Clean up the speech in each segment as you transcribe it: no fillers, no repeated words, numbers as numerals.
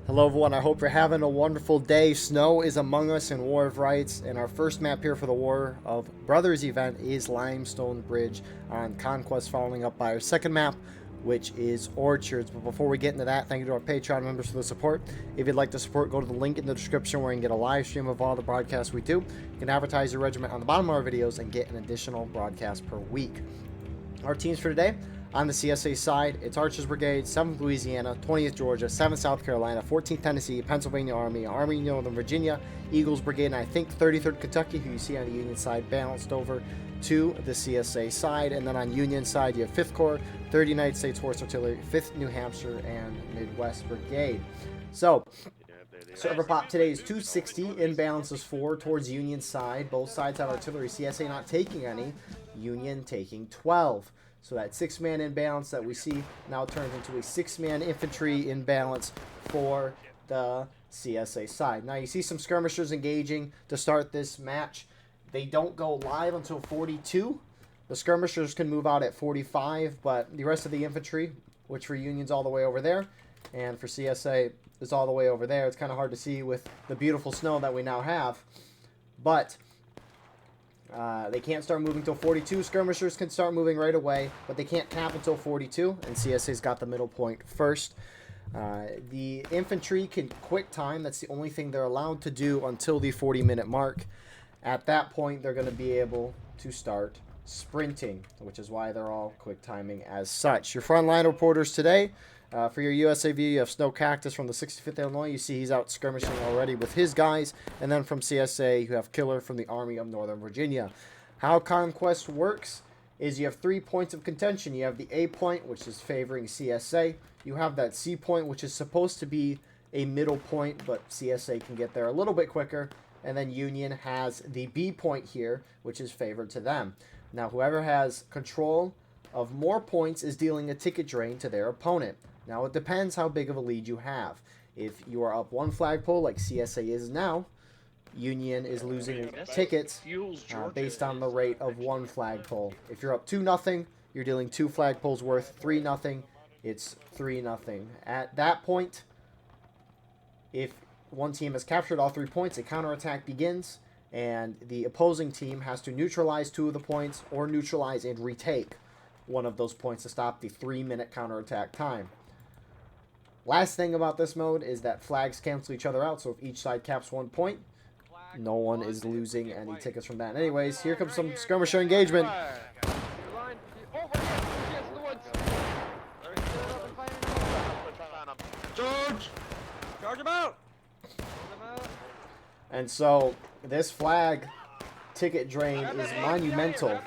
Hello everyone, I hope you're having a wonderful day. Snow is among us in War of Rights, and our first map here for the War of Brothers event is Limestone Bridge on Conquest, following up by our second map, which is Orchards. But before we get into that, thank you to our Patreon members for the support. If you'd like to support, go to the link in the description where you can get a live stream of all the broadcasts we do. You can advertise your regiment on the bottom of our videos and get an additional broadcast per week. Our teams for today: on the CSA side, it's Archers Brigade, 7th Louisiana, 20th Georgia, 7th South Carolina, 14th Tennessee, Pennsylvania Army, Army Northern Virginia, Eagles Brigade, and I think 33rd Kentucky, who you see on the Union side, balanced over to the CSA side. And then on Union side, you have 5th Corps, 3rd United States Horse Artillery, 5th New Hampshire, and Midwest Brigade. So, server pop today is 260, imbalance is 4 towards Union side. Both sides have artillery, CSA not taking any, Union taking 12. So that 6-man imbalance that we see now turns into a 6-man infantry imbalance for the CSA side. Now you see some skirmishers engaging to start this match. They don't go live until 42. The skirmishers can move out at 45, but the rest of the infantry, which for Union's all the way over there, and for CSA is all the way over there. It's kind of hard to see with the beautiful snow that we now have, but they can't start moving until 42. Skirmishers can start moving right away, but they can't tap until 42, and CSA's got the middle point first. The infantry can quick time. That's the only thing they're allowed to do until the 40-minute mark. At that point, they're going to be able to start sprinting, which is why they're all quick timing as such. Your frontline reporters today, for your USAV, you have Snow Cactus from the 65th Illinois. You see he's out skirmishing already with his guys. And then from CSA, you have Killer from the Army of Northern Virginia. How Conquest works is you have 3 points of contention. You have the A point, which is favoring CSA. You have that C point, which is supposed to be a middle point, but CSA can get there a little bit quicker. And then Union has the B point here, which is favored to them. Now, whoever has control of more points is dealing a ticket drain to their opponent. Now, it depends how big of a lead you have. If you are up 1 flagpole, like CSA is now, Union is losing tickets based on the rate of 1 flagpole. If you're up 2-0, you're dealing 2 flagpoles worth. 3-0, it's 3-0. At that point, if one team has captured all 3 points, a counterattack begins, and the opposing team has to neutralize 2 of the points or neutralize and retake 1 of those points to stop the 3-minute counterattack time. Last thing about this mode is that flags cancel each other out, so if each side caps 1 point, no one is losing any tickets from that. Anyways, here comes some skirmisher engagement. Charge him out! And so this flag ticket drain is monumental.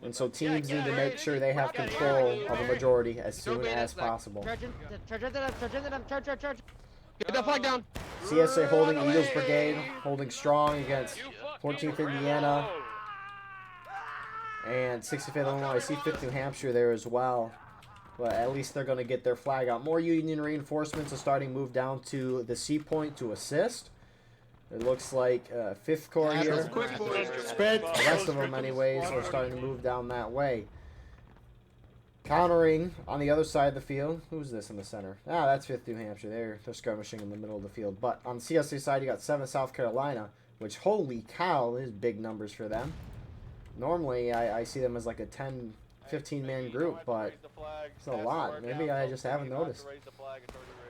And so teams need to make sure they have control of the majority as soon as possible. Get that flag down! CSA holding Eagles Brigade, holding strong against 14th Indiana and 65th Illinois. I see 5th New Hampshire there as well. But at least they're going to get their flag out. More Union reinforcements are starting to move down to the C point to assist. It looks like 5th Corps here. The rest of them, anyways, are starting to move down that way. Countering on the other side of the field. Who's this in the center? Ah, that's 5th New Hampshire. They're skirmishing in the middle of the field. But on the CSA side, you got 7th South Carolina, which, holy cow, is big numbers for them. Normally, I see them as like a 15-man group, but it's a lot. Maybe I just haven't noticed.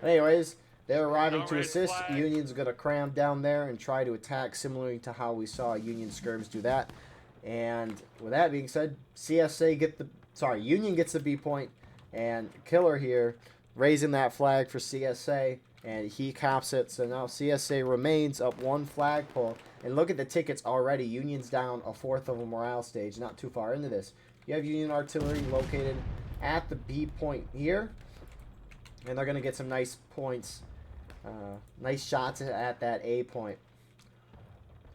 Anyways, they're arriving to assist. Union's going to cram down there and try to attack, similarly to how we saw Union skirms do that. And with that being said, Union gets the B point, and Killer here raising that flag for CSA, and he cops it. So now CSA remains up 1 flagpole. And look at the tickets already. Union's down a 4th of a morale stage, not too far into this. You have Union artillery located at the B point here, and they're going to get some nice points, nice shots at that A point.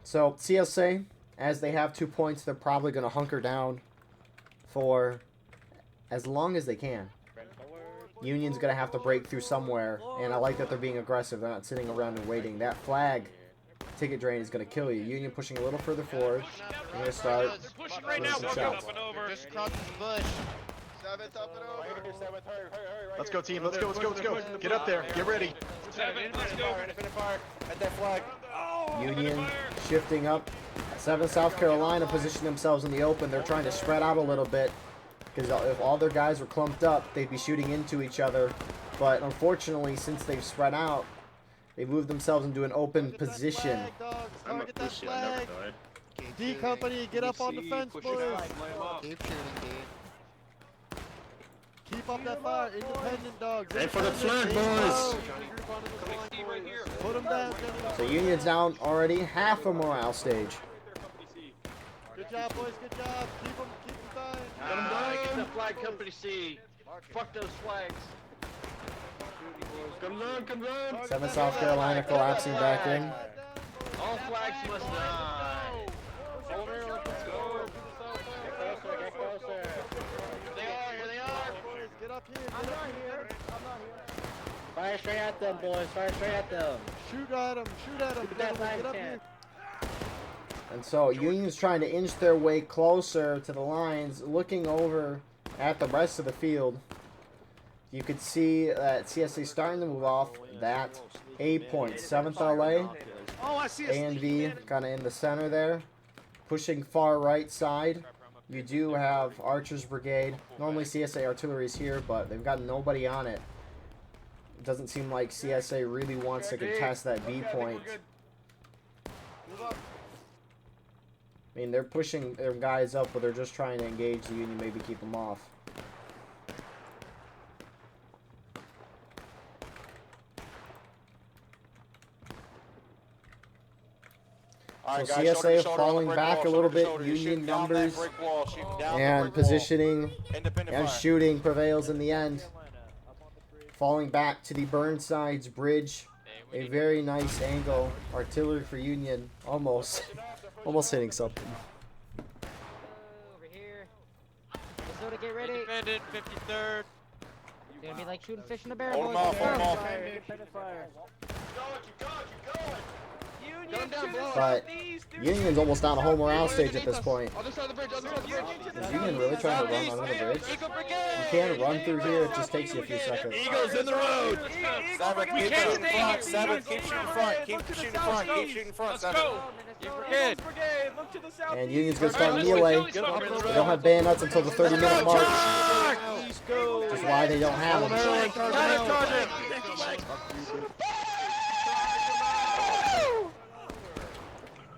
So CSA, as they have 2 points, they're probably going to hunker down for as long as they can. Union's going to have to break through somewhere, and I like that they're being aggressive. They're not sitting around and waiting. That flag ticket drain is going to kill you. Union pushing a little further forward. They're going to start pushing right now. some shots. Just cross this bush. Let's go, team. Let's go. Let's go. Let's go. Get up there. Get ready. Let's go. At that flag. Union shifting up. 7 South Carolina position themselves in the open. They're trying to spread out a little bit because if all their guys were clumped up, they'd be shooting into each other. But unfortunately, since they've spread out, they moved themselves into an open position. Target that flag. D company, get up on the fence, boys. Keep shooting, D. Keep up that fire, independent dogs. Ready for the flag, boys. Put them down, gentlemen. So Union's down already half a morale stage. Good job, boys. Good job. Keep them dying. Get the flag company C. Fuck those flags. Come on. 7 South Carolina collapsing back in. All flags must die. Boys, get up here. I'm Get not up here. I'm not here. Fire straight at them, boys. Fire straight at them. Shoot at them. Shoot at them. Keep that Get up line here. And so Union's trying to inch their way closer to the lines, looking over at the rest of the field. You could see that CSA starting to move off that A point. 7th LA, Oh, I see A and V kind of in the center there. Pushing far right side. You do have Archer's Brigade. Normally CSA Artillery is here, but they've got nobody on it. It doesn't seem like CSA really wants to contest that B point. I mean, they're pushing their guys up, but they're just trying to engage the Union, maybe keep them off. So CSA falling back a little bit, Union numbers and positioning and shooting prevails in the end. Falling back to the Burnside's bridge. A very nice angle. Artillery for Union. Almost hitting something. Over here. Minnesota, get ready. Independent, 53rd. It's gonna be like shooting fish in a barrel. Hold 'em boys. off, hold 'em off. Independent fire. But Union's almost down a whole morale stage at this point. Other side of the bridge, other side of the bridge. Is Union really trying to run under the bridge? Eagle Brigade. You can't run through here, it just takes you a few seconds. Eagles in the road. Seventh, keep shooting front. Seventh, keep shooting front. Keep shooting front. Keep shooting front. Let's go. Brigade. And Union's gonna start melee. They don't have bayonets until the 30-minute mark. Which is why they don't have them.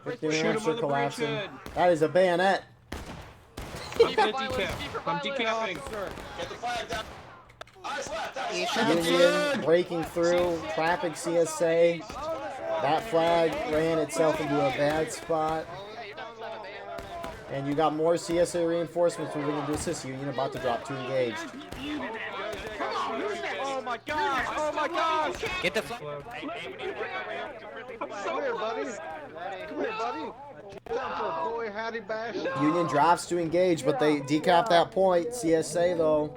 15 minutes are collapsing. That is a bayonet. I'm decapping. Union breaking through, trapping CSA. That flag ran itself into a bad spot. And you got more CSA reinforcements moving into assist. Union about to drop to engage. Oh my gosh! Oh my gosh! Get the flag. Come here, buddy. Come here, buddy. Down for a boy howdy bash. Union drops to engage, but they decap that point. CSA, though,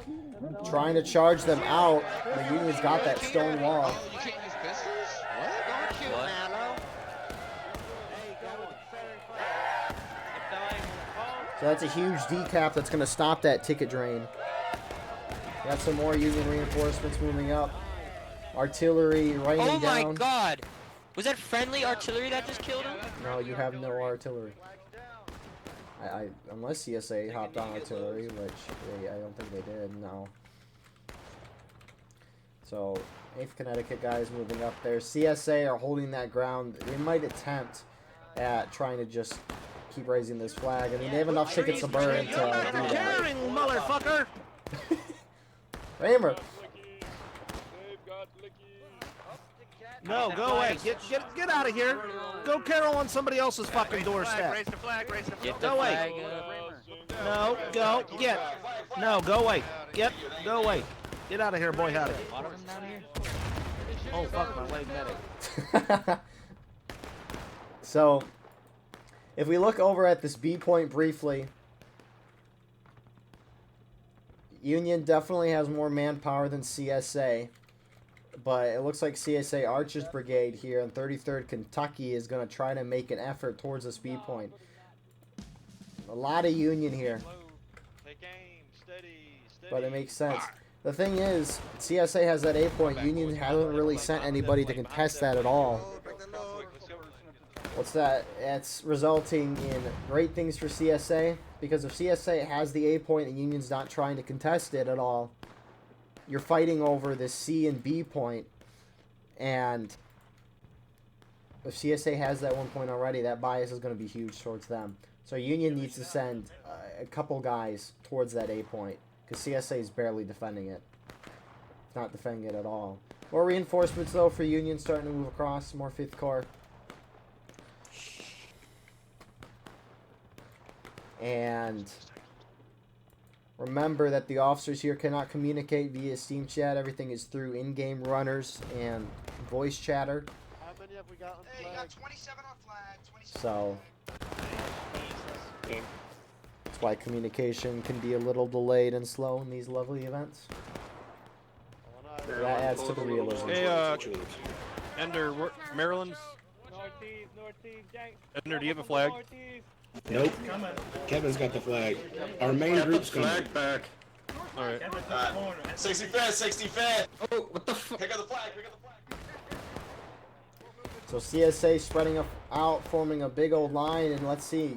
trying to charge them out. The Union's got that stone wall. You can't use pistols? So that's a huge decap that's going to stop that ticket drain. Got some more Union reinforcements moving up. Artillery raining Oh my down. god! Was that friendly artillery that just killed him? No, you have no artillery. Unless CSA hopped on artillery, which I don't think they did, no. So, 8th Connecticut guys moving up there. CSA are holding that ground. They might attempt at trying to just keep raising this flag. I mean, they have enough tickets to burn to do that. Motherfucker. Raymer. No, go away. Get out of here. Go carol on somebody else's fucking doorstep. Raise the flag, raise the flag. Get the Go away. flag up. No, go. Get. No, go away. Go away. Get out of here, boy howdy. A lot of them down here. Oh, fuck, my leg medic. So, if we look over at this B point briefly, Union definitely has more manpower than CSA, but it looks like CSA Archer's Brigade here in 33rd Kentucky is going to try to make an effort towards this B point. A lot of Union here. Take aim, steady, but it makes sense. The thing is, CSA has that A point. Union hasn't really sent anybody to contest that at all. What's that? It's resulting in great things for CSA, because if CSA has the A point and Union's not trying to contest it at all, you're fighting over the C and B point, and if CSA has that 1 point already, that bias is going to be huge towards them. So Union needs to send a couple guys towards that A point, because CSA is barely defending it. It's not defending it at all. More reinforcements, though, for Union starting to move across. More 5th Corps. And remember that the officers here cannot communicate via Steam chat. Everything is through in-game runners and voice chatter. How many have we got on flag? Hey, you got 27 on flag. 27. So that's why communication can be a little delayed and slow in these lovely events. That adds to the realism. Hey, Ender, Maryland's. Ender, do you have a flag? Nope. Kevin's got the flag. Our main group's coming. back. All right. 65th. Oh, what the fuck? Pick up the flag. So CSA spreading out, forming a big old line, and let's see.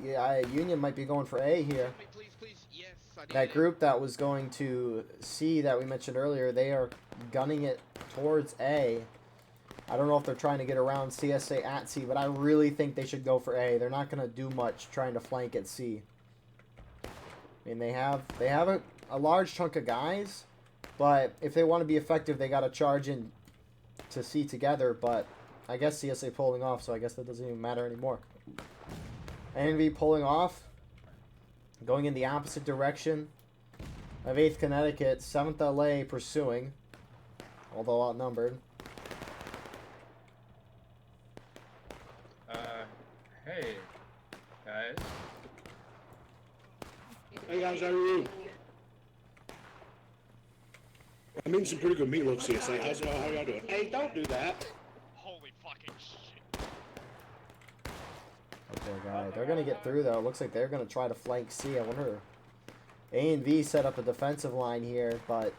Union might be going for A here. Please. Yes. That group that was going to C that we mentioned earlier, they are gunning it towards A. I don't know if they're trying to get around CSA at C, but I really think they should go for A. They're not going to do much trying to flank at C. I mean, they have a large chunk of guys, but if they want to be effective, they got to charge in to C together, but I guess CSA pulling off, so I guess that doesn't even matter anymore. ANV pulling off, going in the opposite direction of 8th Connecticut, 7th LA pursuing, although outnumbered. Hey, guys. Hey guys, how are you? I'm eating some pretty good meatloaf, CSA. How y'all doing? Hey, don't do that. Holy fucking shit. Okay, they're going to get through, though. It looks like they're going to try to flank C. I wonder. A and V set up a defensive line here, but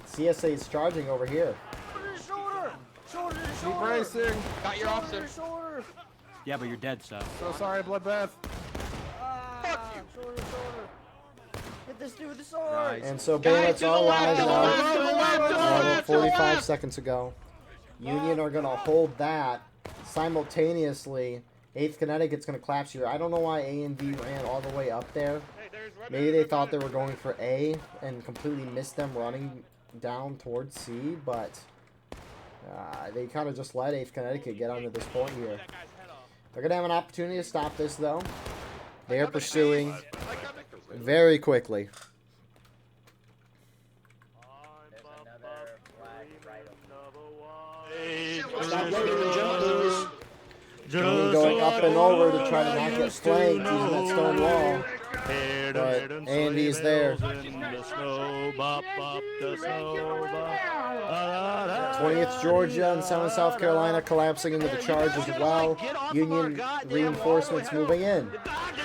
CSA is charging over here. Shoulder. Keep racing. Got your officer. Shoulder. Yeah, but you're dead, so. So sorry, Bloodbath. Fuck you. Shoulder. Hit this dude with the sword. And so bayonets are live now. 45 seconds ago. Union are going to hold that simultaneously. 8th Connecticut's going to collapse here. I don't know why A and V ran all the way up there. Maybe they thought they were going for A and completely missed them running down towards C, but they kind of just let 8th Connecticut get onto this point here. They're going to have an opportunity to stop this, though. They are pursuing very quickly. Stop loading and jump, boys. Union going up and over to try to not get flanked using that stone wall. But A&D is there. 20th Georgia and 7th South Carolina collapsing into the charge as well. Union reinforcements moving in.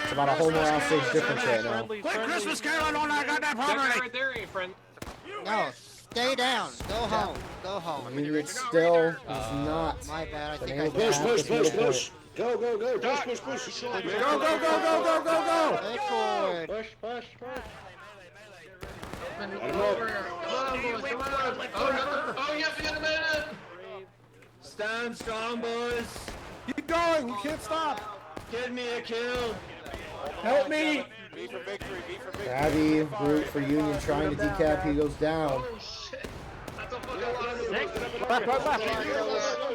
It's about a whole morale stage difference right now. Quick Christmas Carol on I got that property. Right there, friend. No, stay down. Go home. Go home. Union still is not. My bad. I been think able to Push, pass push, this middle push, point. push. Go. Push. Go. Stay forward. Push. Stand strong, boys. Keep going. You can't stop. Get me a kill. Help me. B for victory. Savvy route for Union trying to decap. He goes down.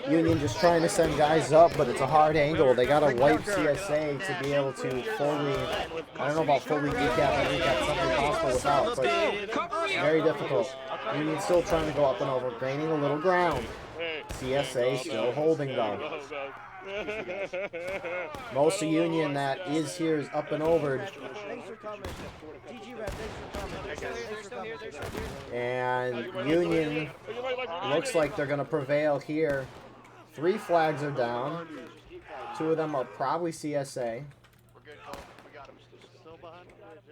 Union just trying to send guys up, but it's a hard angle. They gotta wipe CSA to be able to fully, I don't know about fully decap. I think that's something possible without, but very difficult. Union still trying to go up and over, gaining a little ground. CSA still holding though. Most of Union that is here is up and over. Thanks for coming. GG Rep, thanks for coming. And Union looks like they're going to prevail here. 3 flags are down. 2 of them are probably CSA. Still behind the bridge,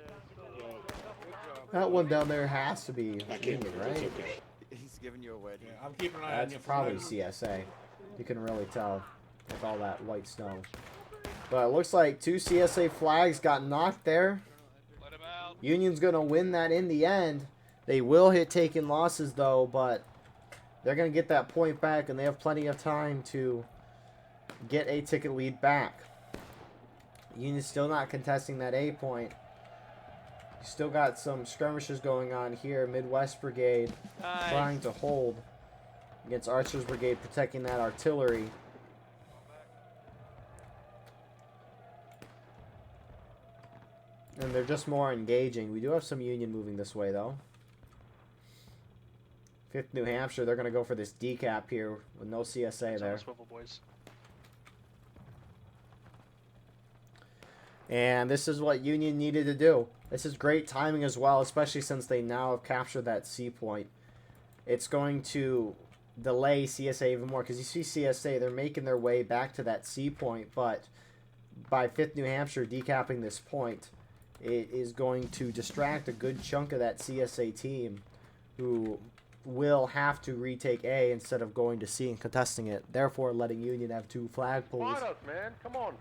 That one down there has to be I can't Union, remember. It's right? okay. He's giving you a wedgie. Yeah, I'm keeping an eye on That's you. probably CSA. You can really tell with all that white snow. But it looks like 2 CSA flags got knocked there. Let him out. Union's going to win that in the end. They will hit taking losses, though, but they're going to get that point back, and they have plenty of time to get a ticket lead back. Union's still not contesting that A point. You still got some skirmishes going on here. Midwest Brigade trying to hold against Archers Brigade, protecting that artillery. And they're just more engaging. We do have some Union moving this way, though. 5th New Hampshire, they're going to go for this decap here with no CSA there. And this is what Union needed to do. This is great timing as well, especially since they now have captured that C point. It's going to delay CSA even more, because you see CSA, they're making their way back to that C point, but by 5th New Hampshire decapping this point, it is going to distract a good chunk of that CSA team, who will have to retake A instead of going to C and contesting it, therefore letting Union have 2 flagpoles. Fight us, man. Come on.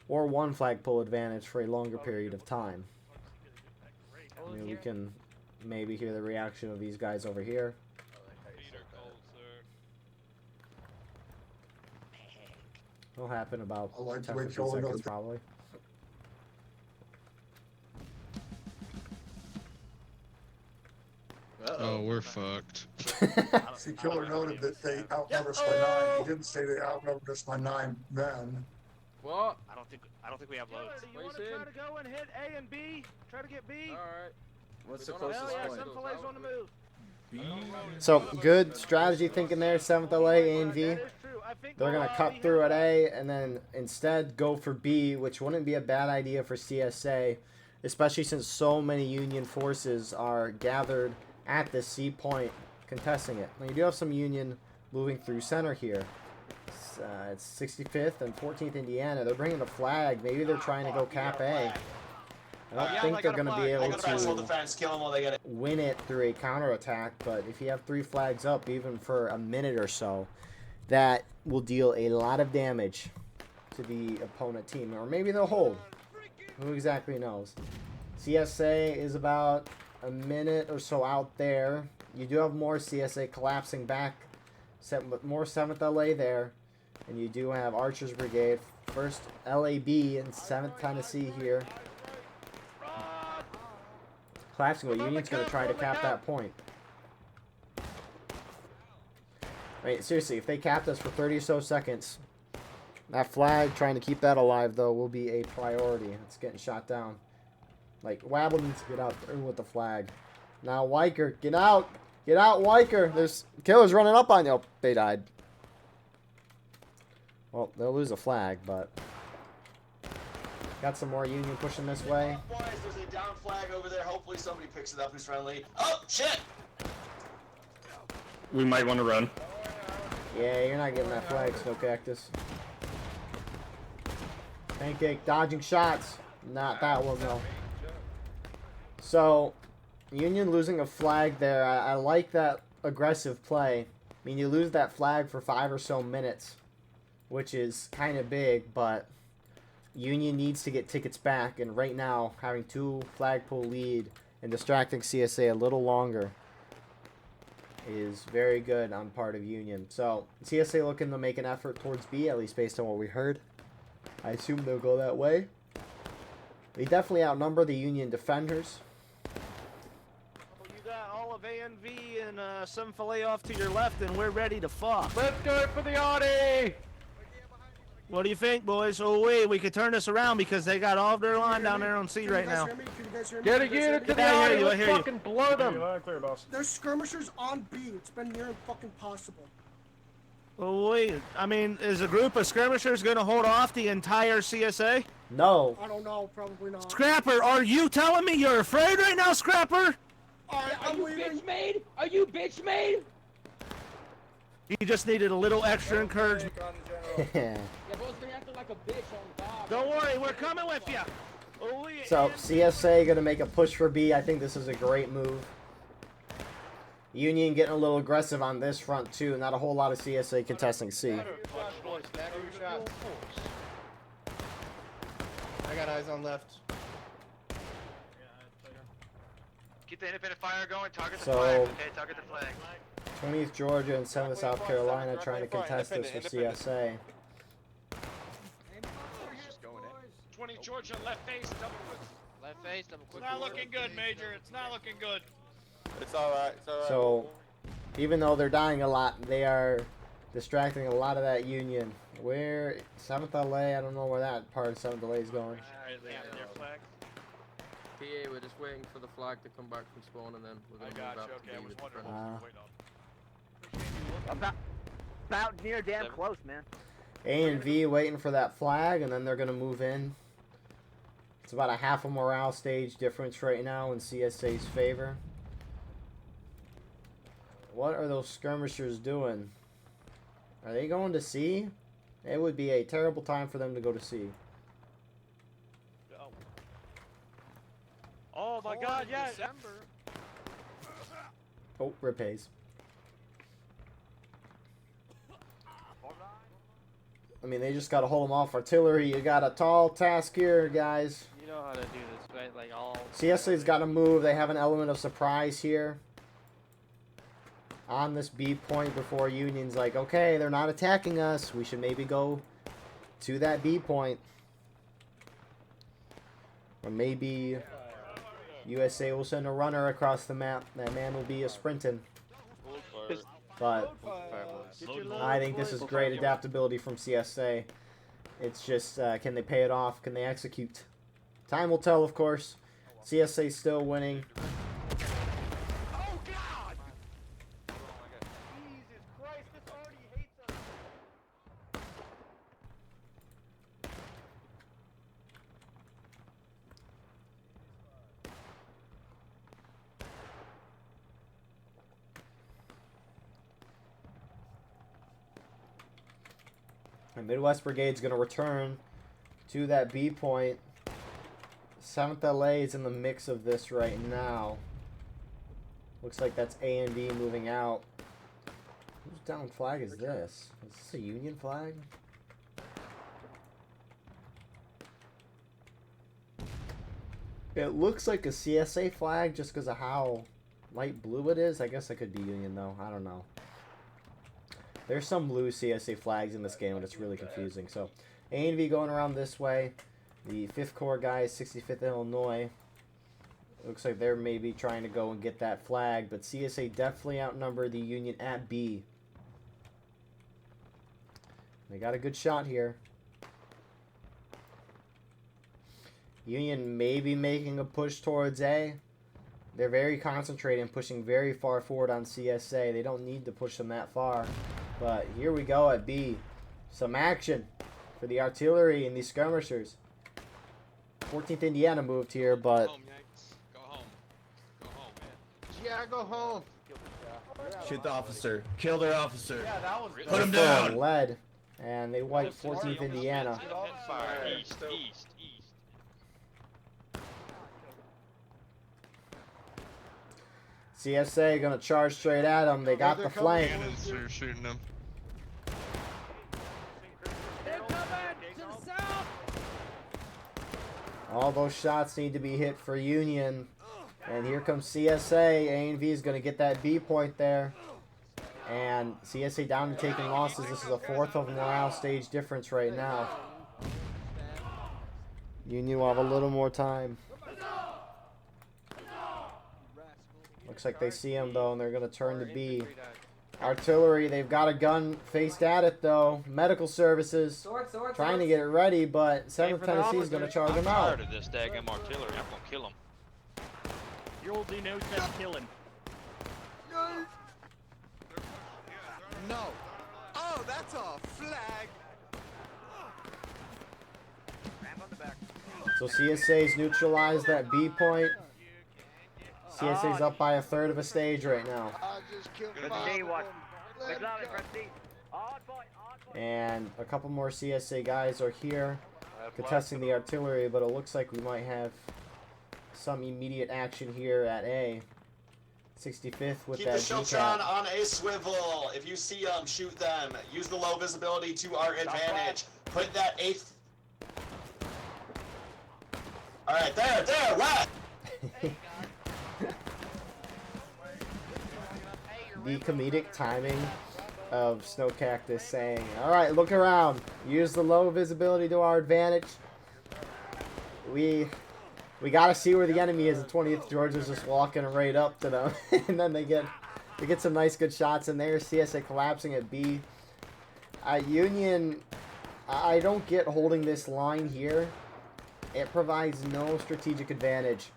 Or 1 flagpole advantage for a longer period of time. I mean, we can maybe hear the reaction of these guys over here. It'll happen about 10 15 seconds probably. Oh, we're fucked. See, Killer noted that they outnumbered us by 9. He didn't say they outnumbered us by 9 men. What? I don't think we have loads. Do you want to try to go and hit A and B? Try to get B? Alright. What's the We don't have closest to point? have those out. on the move. So, good strategy thinking there, 7th LA, A and V. They're going to cut through at A and then instead go for B, which wouldn't be a bad idea for CSA, especially since so many Union forces are gathered at the C point contesting it. Now, you do have some Union moving through center here. It's 65th and 14th Indiana. They're bringing the flag. Maybe they're trying to go cap A. I don't think they're going to be able to win it through a counterattack, but if you have 3 flags up, even for a minute or so, that will deal a lot of damage to the opponent team. Or maybe they'll hold. Who exactly knows? CSA is about a minute or so out there. You do have more CSA collapsing back, more 7th LA there. And you do have Archers Brigade, 1st LAB and 7th Tennessee here. Collapsing, but Union's going to try to cap that point. I mean, seriously, if they capped us for 30 or so seconds, that flag, trying to keep that alive, though, will be a priority. It's getting shot down. Like, Wabble needs to get out there with the flag. Now, Weicker, get out! Get out, Weicker! There's killers running up on you. Oh, they died. Well, they'll lose a flag, but... Got some more Union pushing this way. Boys, there's a down flag over there. Hopefully somebody picks it up who's friendly. Oh, shit! We might want to run. Yeah, you're not getting that flag, Snow Cactus. Pancake dodging shots. Not that one, though. So, Union losing a flag there. I like that aggressive play. I mean, you lose that flag for 5 or so minutes, which is kind of big, but Union needs to get tickets back, and right now, having 2 flagpole lead and distracting CSA a little longer is very good on part of Union. So, CSA looking to make an effort towards B, at least based on what we heard. I assume they'll go that way. They definitely outnumber the Union defenders. You got all of A and V and some filet off to your left, and we're ready to fuck. Let's go for the Audi! What do you think, boys? Oh, wait, we could turn this around because they got all of their line down there on C right now. Get a unit to the I hear Audi! you, I Let's hear you. fucking blow them! There's skirmishers on B. It's been near fucking possible. Oh, wait. I mean, is a group of skirmishers going to hold off the entire CSA? No. I don't know. Probably not. Scrapper, are you telling me you're afraid right now, Scrapper? Alright, I'm leaving. made? Are you bitch made? You just needed a little extra encouragement. Yeah, bro's been acting like a bitch on God. Don't worry, we're coming with you. So CSA going to make a push for B. I think this is a great move. Union getting a little aggressive on this front too. Not a whole lot of CSA contesting C. I got eyes on left. Keep the independent fire going. Target the So, flag. Okay, target the flag. 20th Georgia and 7th South Carolina trying to contest this for CSA. 20 Georgia, left face, double quick. Left face, double quick. It's not looking good, Major. It's not looking good. It's alright, it's alright. So, even though they're dying a lot, they are distracting a lot of that Union. Where 7th LA, I don't know where that part of 7th LA is going. Their flag. PA, we're just waiting for the flag to come back from spawn and then we're gonna move up to B with the front. About near damn close, man. A and V waiting for that flag, and then they're going to move in. It's about a half a morale stage difference right now in CSA's favor. What are those skirmishers doing? Are they going to C? It would be a terrible time for them to go to C. Oh my God, yeah. Oh, rip haze. I mean, they just got to hold them off. Artillery, you got a tall task here, guys. You know how to do this, right? Like all. CSA's got to move. They have an element of surprise here on this B point before Union's like, okay, they're not attacking us. We should maybe go to that B point. Or maybe USA will send a runner across the map. That man will be a sprinting. But I think this is great adaptability from CSA. It's just, can they pay it off? Can they execute? Time will tell, of course. CSA still winning. Oh God! Jesus Christ, this already hates us. The Midwest Brigade's going to return to that B point. 7th LA is in the mix of this right now. Looks like that's A and B moving out. Whose down flag is this? Is this a Union flag? It looks like a CSA flag just because of how light blue it is. I guess it could be Union though. I don't know. There's some blue CSA flags in this game and it's really confusing. So A and V going around this way. The 5th Corps guys, 65th Illinois. Looks like they're maybe trying to go and get that flag, but CSA definitely outnumber the Union at B. They got a good shot here. Union maybe making a push towards A. They're very concentrated and pushing very far forward on CSA. They don't need to push them that far. But here we go at B. Some action for the artillery and these skirmishers. 14th Indiana moved here, but... Go home. Go home, man. Yeah, go home. Shoot the officer. Kill their officer. Yeah, that was Put him they're down. full lead, and they wiped 14th Indiana. East. CSA gonna charge straight at them. They got the flank. Cannons are shooting them. They're coming to the south. All those shots need to be hit for Union. And here comes CSA. A and V is gonna get that B point there. And CSA down to taking losses. This is a 4th of morale stage difference right now. Union will have a little more time. Looks like they see him though, and they're gonna turn to B. Artillery, they've got a gun faced at it though. Medical services, trying to get it ready, but 7th Tennessee is gonna charge them out. I'm tired of this daggum artillery. I'm gonna kill him. Your old knows how to kill him. No. Oh, that's a flag. So CSA's neutralized that B point. CSA's up by a 1/3 of a stage right now. I just killed Good five day, of what? them. Good Let job, go. Prestige. On point, on point. And a couple more CSA guys are here. contesting the artillery, but it looks like we might have some immediate action here at A. 65th with Keep that the Shotron decap. on a swivel. If you see them, shoot them. Use the low visibility to our advantage. Put that 8th. All right, there, right. The comedic timing of Snow Cactus saying, all right, look around. Use the low visibility to our advantage. We got to see where the enemy is. The 20th Georgia's just walking right up to them. And then they get some nice good shots in there. CSA collapsing at B. Union, I don't get holding this line here. It provides no strategic advantage.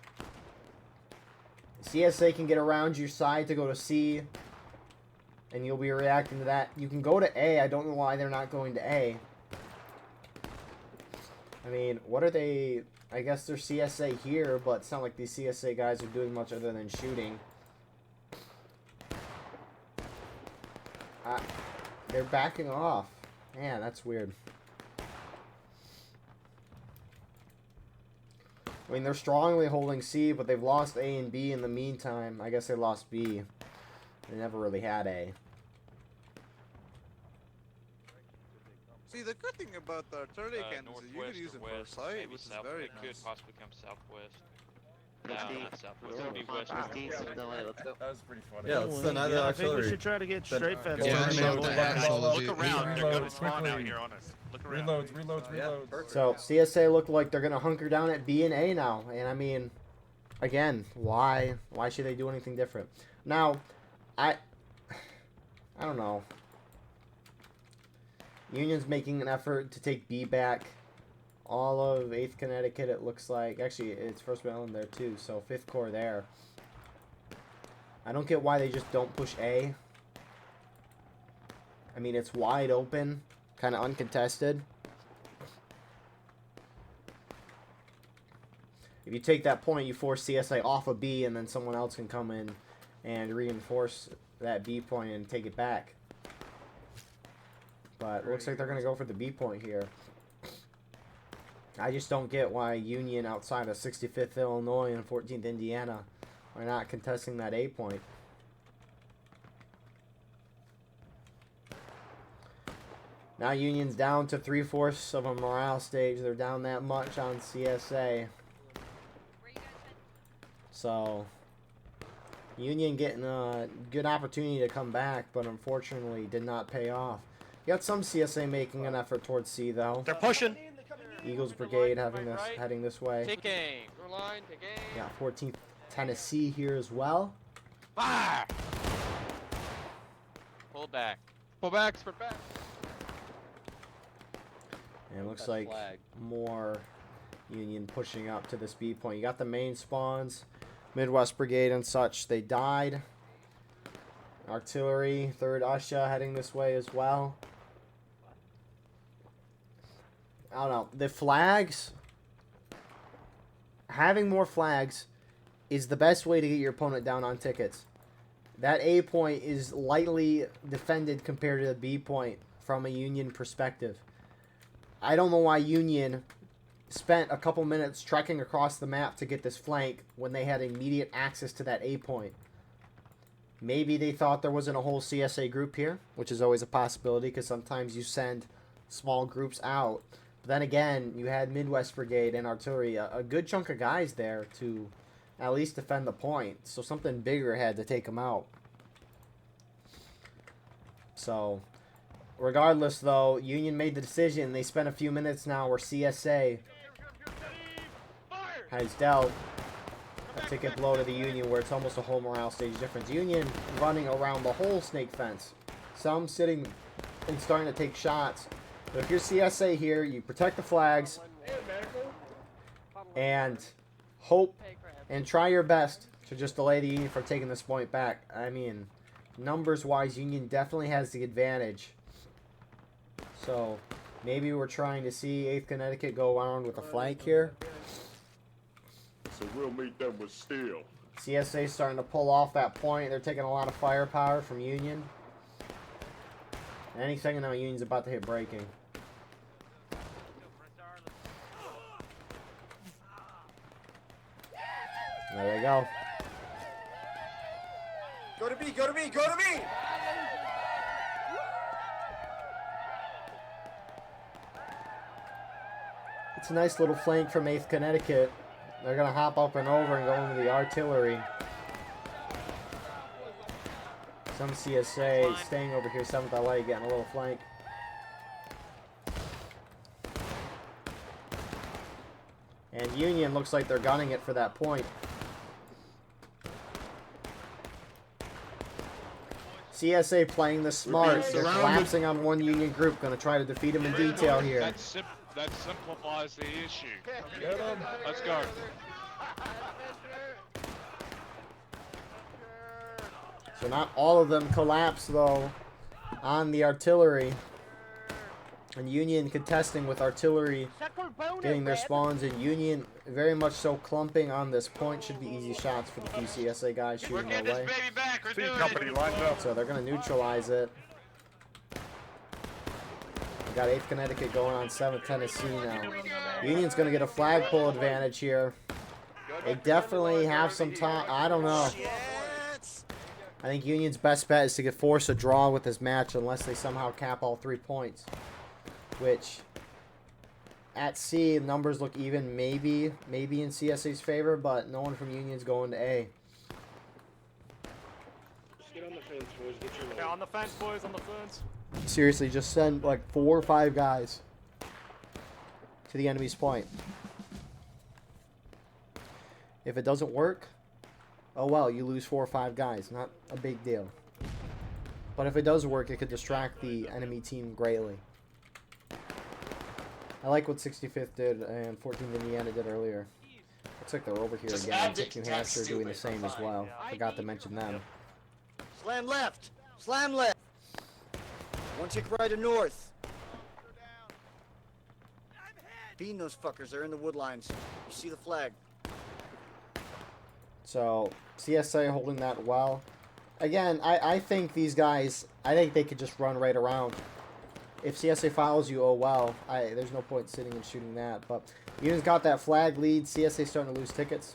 CSA can get around your side to go to C, and you'll be reacting to that. You can go to A. I don't know why they're not going to A. I mean, what are they... I guess they're CSA here, but it's not like these CSA guys are doing much other than shooting. They're backing off. Man, that's weird. I mean, they're strongly holding C, but they've lost A and B in the meantime. I guess they lost B. They never really had A. See, the good thing about the artillery cannons is you can use it for sight, which is very It could nice. possibly come southwest. No, not southwest. It would be west. Let's go. That was pretty funny. Yeah, let's send either I think we artillery. should try to get straight fence. Yeah, reload the actual Look around. They're gonna spawn out here on us. Look around. Reloads. So, CSA look like they're going to hunker down at B and A now. And, I mean, again, why? Why should they do anything different? Now, I don't know. Union's making an effort to take B back. All of 8th Connecticut, it looks like. Actually, it's 1st Maryland there, too. So, 5th Corps there. I don't get why they just don't push A. I mean, it's wide open. Kind of uncontested. If you take that point, you force CSA off of B, and then someone else can come in and reinforce that B point and take it back. But it looks like they're going to go for the B point here. I just don't get why Union outside of 65th Illinois and 14th Indiana are not contesting that A point. Now Union's down to 3/4 of a morale stage. They're down that much on CSA. So, Union getting a good opportunity to come back, but unfortunately did not pay off. You got some CSA making an effort towards C, though. They're pushing. Eagles Brigade heading this way. Take aim. Yeah, 14th Tennessee here as well. Fire! Pull back. Pull back. Sprint back. And it looks like more Union pushing up to this B point. You got the main spawns, Midwest Brigade and such. They died. Artillery, 3rd Usha heading this way as well. I don't know. The flags, having more flags is the best way to get your opponent down on tickets. That A point is lightly defended compared to the B point from a Union perspective. I don't know why Union spent a couple minutes trekking across the map to get this flank when they had immediate access to that A point. Maybe they thought there wasn't a whole CSA group here, which is always a possibility because sometimes you send small groups out. But then again, you had Midwest Brigade and Artillery, a good chunk of guys there to at least defend the point. So something bigger had to take them out. So, regardless though, Union made the decision. They spent a few minutes now where CSA has dealt a ticket blow to the Union where it's almost a whole morale stage difference. Union running around the whole snake fence. Some sitting and starting to take shots. But if you're CSA here, you protect the flags and hope and try your best to just delay the Union from taking this point back. I mean, numbers-wise, Union definitely has the advantage. So maybe we're trying to see 8th Connecticut go around with a flank here. So we'll meet them with steel. CSA starting to pull off that point. They're taking a lot of firepower from Union. Any second now, Union's about to hit breaking. There they go. Go to B, go to B, go to B! It's a nice little flank from 8th Connecticut. They're going to hop up and over and go into the artillery. Some CSA staying over here. 7th LA getting a little flank. And Union looks like they're gunning it for that point. CSA playing the smart. They're collapsing on one Union group. Going to try to defeat them in detail here. That simplifies the issue. Let's go. So not all of them collapse, though, on the artillery. And Union contesting with artillery, getting their spawns, and Union very much so clumping on this point. Should be easy shots for the few CSA guys shooting their way. So they're going to neutralize it. We got 8th Connecticut going on 7th Tennessee now. Union's going to get a flagpole advantage here. They definitely have some time. I don't know. I think Union's best bet is to force a draw with this match unless they somehow cap all 3 points. Which, at C, numbers look even, maybe in CSA's favor, but no one from Union's going to A. Just get on the fence, boys. Get your Yeah, on the fence, boys, on the fence. Seriously, just send like 4 or 5 guys to the enemy's point. If it doesn't work, oh well, you lose 4 or 5 guys. Not a big deal. But if it does work, it could distract the enemy team greatly. I like what 65th did and 14th Indiana did earlier. Looks like they're over here again. Pick New Hampshire doing the same as well. Forgot to mention them. Slam left! Slam left! One tick right to north. Beating those fuckers, they're in the wood lines. You see the flag. So, CSA holding that well. Again, I think these guys, I think they could just run right around. If CSA follows you, oh well. There's no point sitting and shooting that. But Union's got that flag lead. CSA starting to lose tickets.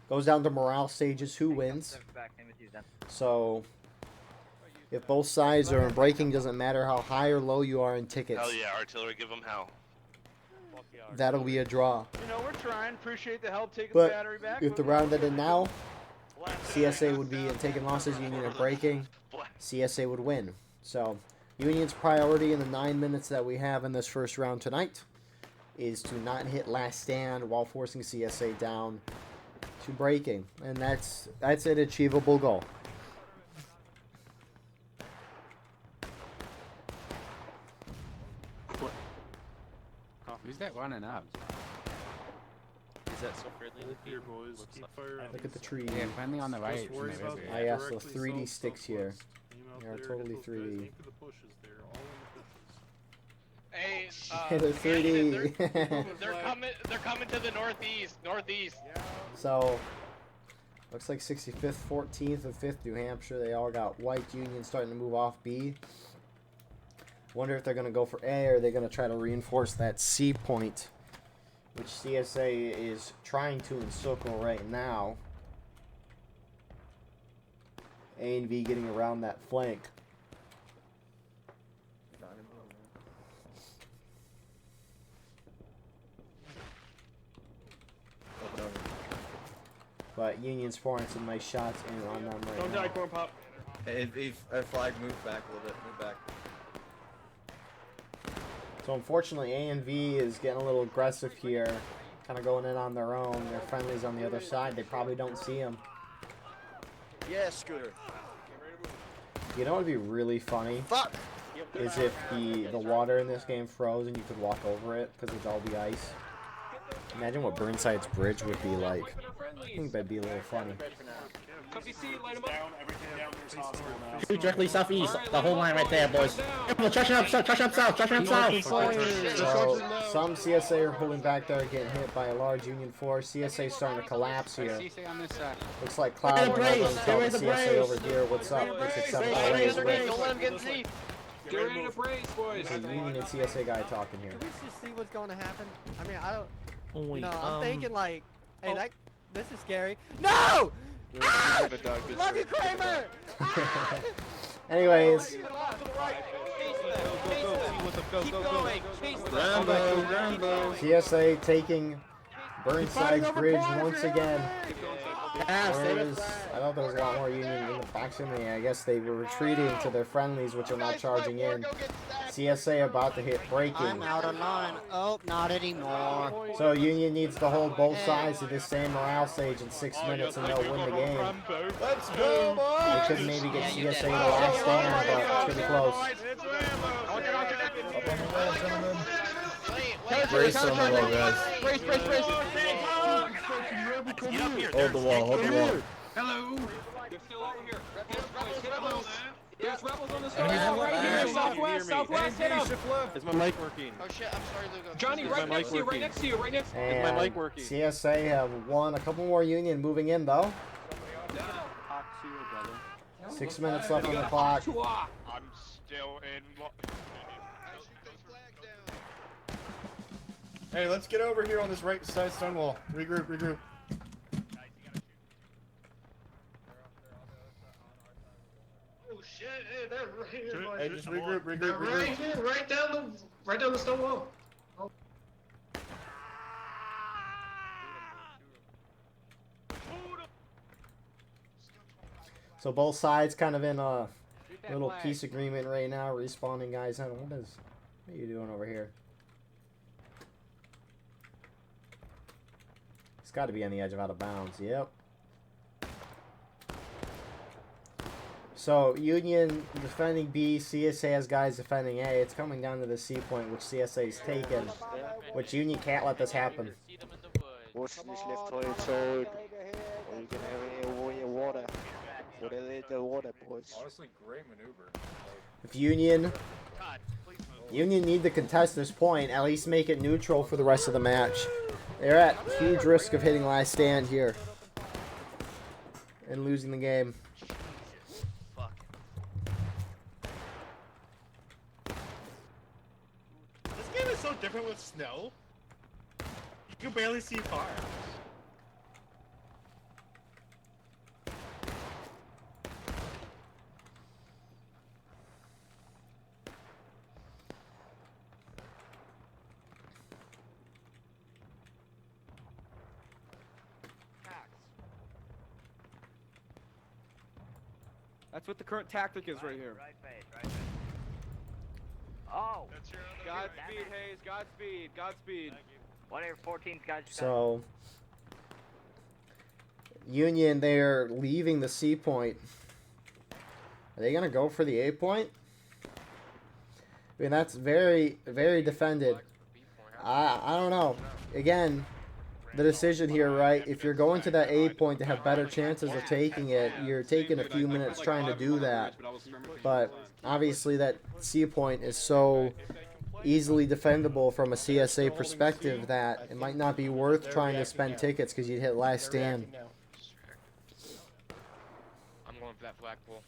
Goes down to morale stages. Who wins? So, if both sides are in breaking, doesn't matter how high or low you are in tickets. Hell yeah, artillery, give them hell. That'll be a draw. You know, we're trying. Appreciate the help taking But the battery back. if the round ended now, CSA would be taking losses, Union are breaking. CSA would win. So, Union's priority in the 9 minutes that we have in this first round tonight is to not hit last stand while forcing CSA down to breaking. And that's an achievable goal. Who's that running up? Is that so friendly? Here, boys. Keep firing. Look at the trees. Yeah, friendly on the right. Just worry about Ah, yeah, so directly 3D south, sticks here. southwest. Aim out They are there, totally hit those guys. 3D. Aim for the bushes there, all in the bushes. Hey, They're 3D. they're coming to the northeast. So, looks like 65th, 14th, and 5th New Hampshire. They all got white. Union starting to move off B. Wonder if they're going to go for A or are they going to try to reinforce that C point, which CSA is trying to encircle right now. A and V getting around that flank. But Union's pouring some nice shots in on them right now. Corn Pop. If our flag moves back a little bit, move back. So unfortunately, A and V is getting a little aggressive here, kind of going in on their own. Their friendlies on the other side. They probably don't see them. Yeah, Scooter. You know what would be really funny? Fuck! Is if the water in this game froze and you could walk over it because it'd all be ice. Imagine what Burnside's bridge would be like. I think that'd be a little funny. Shoot directly southeast, the whole line right there, boys. Trashing up south, trashing up south, trashing up south. So some CSA are pulling back there, getting hit by a large Union force. CSA starting to collapse here. Looks like Cloud and CSA over here. What's up? Looks like something Don't let him get in Z. Get ready to brace, boys. There's a Union and CSA guy talking here. Can we just see what's going to happen? I mean, I don't. You No, I'm thinking like, hey, This is scary. No! Ah! Good dog, good Love you, sir. Kramer! Anyways, Keep going. Chase them. Rambo, Rambo. CSA taking Burnside's bridge once again. Yeah, save it. I thought there was a lot more Union in the proximity. I guess they were retreating to their friendlies, which are now charging in. CSA about to hit breaking. I'm out of line. Oh, not anymore. So Union needs to hold both sides to this same morale stage in 6 minutes and they'll win the game. Let's go, boys! They could maybe get CSA to the last stand, but it's pretty close. Brace on the wall, guys. Brace. Hold the wall, hold the wall. Hello. They're still over here. Hello. There's rebels on the Enemies side. on the Right left. here. Southwest. Hit 'em. Is my mic working? Oh shit, I'm sorry, Lugo. Johnny, Is right my next mic to you. Right working? next to you. Right next to you. And my mic working? CSA have won. A couple more Union moving in though. 6 minutes left on the clock. I'm still in. Hey, let's get over here on this right side stone wall. Regroup. Oh shit! Hey, they're right here. Hey, just regroup. Right here, right down the stone wall. So both sides kind of in a little peace agreement right now, respawning guys. What are you doing over here? It's got to be on the edge of out of bounds. Yep. So Union defending B, CSA has guys defending A. It's coming down to the C point, which CSA is taken, which Union can't let this happen. What's this left right side? Are you gonna have any water? The water, boys. Honestly, great maneuver. If Union need to contest this point, at least make it neutral for the rest of the match. They're at huge risk of hitting last stand here and losing the game. This game is so different with snow. You can barely see far. That's what the current tactic is right here. Oh. Godspeed, Hayes. Godspeed. Whatever. 14 guys. So Union, they're leaving the C point. Are they gonna go for the A point? I mean, that's very, very defended. I don't know. Again, the decision here, right? If you're going to that A point to have better chances of taking it, you're taking a few minutes trying to do that. But obviously that C point is so easily defendable from a CSA perspective that it might not be worth trying to spend tickets because you'd hit last stand. I'm going for that flagpole.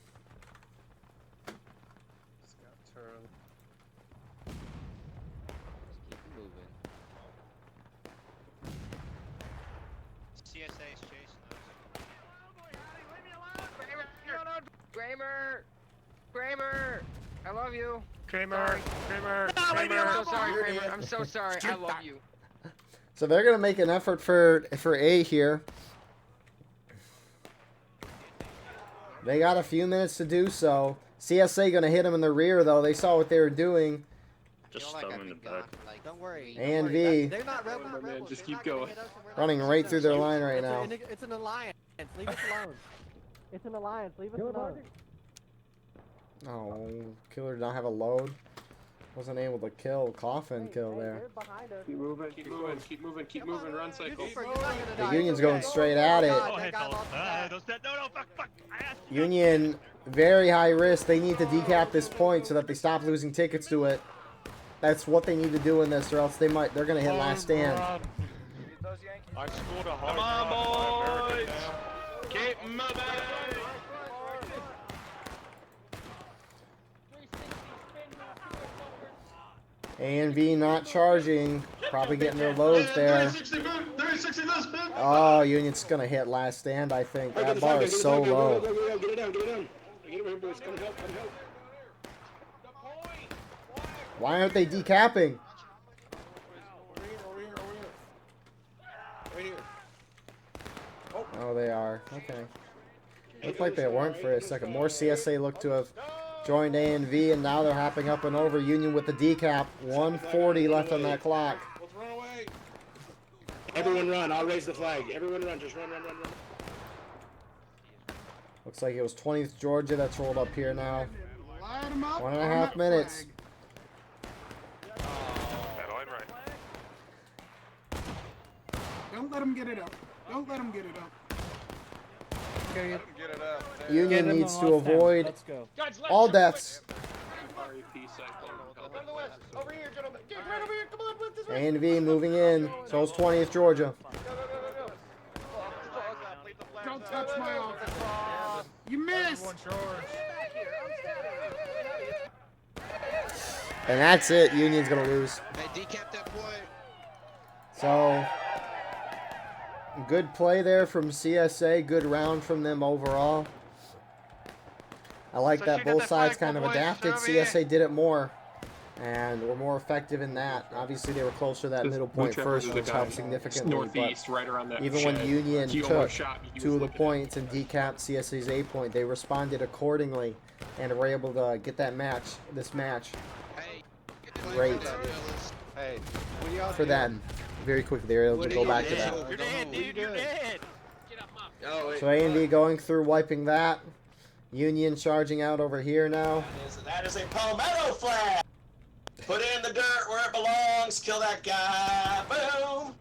CSA is chasing us. Kramer! I love you. Kramer. I'm so sorry, Kramer. I'm so sorry. I love you. So they're gonna make an effort for A here. They got a few minutes to do so. CSA gonna hit them in the rear though. They saw what they were doing. Just stun in the back. Don't worry. A and V They're not rebels. Just keep going. running right through their line right now. It's an alliance. Leave us alone. It's an alliance. Leave us alone. Oh, killer did not have a load. Wasn't able to kill. Coffin kill there. Keep moving, run cycle. The Union's going straight at it. Union, very high risk. They need to decap this point so that they stop losing tickets to it. That's what they need to do in this, or else they're gonna hit last stand. I scored a hard. Come on, boys! Keep moving! A and V not charging. Probably getting their loads there. Oh, Union's going to hit last stand, I think. That bar is so low. Get it down, get it down. Get over here, boys. Come help, come help. Why aren't they decapping? Oh, they are. Okay. Looked like they weren't for a second. More CSA look to have joined A and V, and now they're hopping up and over. Union with the decap. 1:40 left on that clock. Everyone run. I'll raise the flag. Everyone run. Just run, run, run, run. Looks like it was 20th Georgia that's rolled up here now. 1.5 minutes. Don't let him get it up. Don't let him get it up. Union needs to avoid all deaths. A and V moving in. So is 20th Georgia. Don't touch my office. You missed. And that's it. Union's going to lose. Hey, decap that point. So, good play there from CSA. Good round from them overall. I like that both sides kind of adapted. CSA did it more and were more effective in that. Obviously, they were closer to that middle point first, which helped significantly. Northeast, right around that even when shed. Union He took almost shot me. He 2 was of the looking points and decapped CSA's A point, they responded accordingly and were able to get that match, this match. Great Hey, for them. Very quickly, they were able to go back to that. You're dead, dude. You're dead. So A&V going through, wiping that. Union charging out over here now. That is a Palmetto flag. Put it in the dirt where it belongs. Kill that guy. Boom.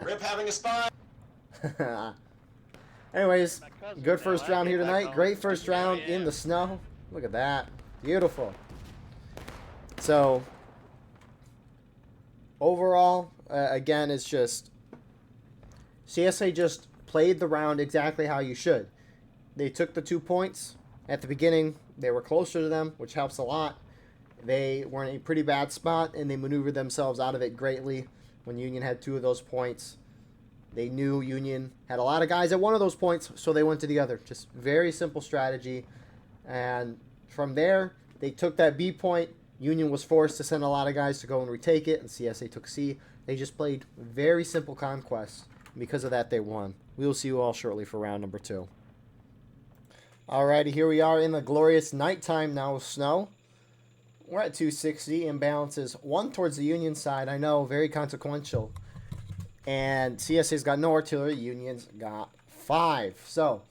Rip having a spine. Anyways, good first round here tonight. Great first round in the snow. Look at that. Beautiful. So, overall, again, it's just CSA just played the round exactly how you should. They took the 2 points at the beginning. They were closer to them, which helps a lot. They were in a pretty bad spot, and they maneuvered themselves out of it greatly when Union had 2 of those points. They knew Union had a lot of guys at 1 of those points, so they went to the other. Just very simple strategy. And from there, they took that B point. Union was forced to send a lot of guys to go and retake it, and CSA took C. They just played very simple conquests. Because of that, they won. We will see you all shortly for round number 2. Alrighty, here we are in the glorious nighttime now with snow. We're at 260. Imbalances 1 towards the Union side. I know, very consequential. And CSA's got no artillery. Union's got 5. So,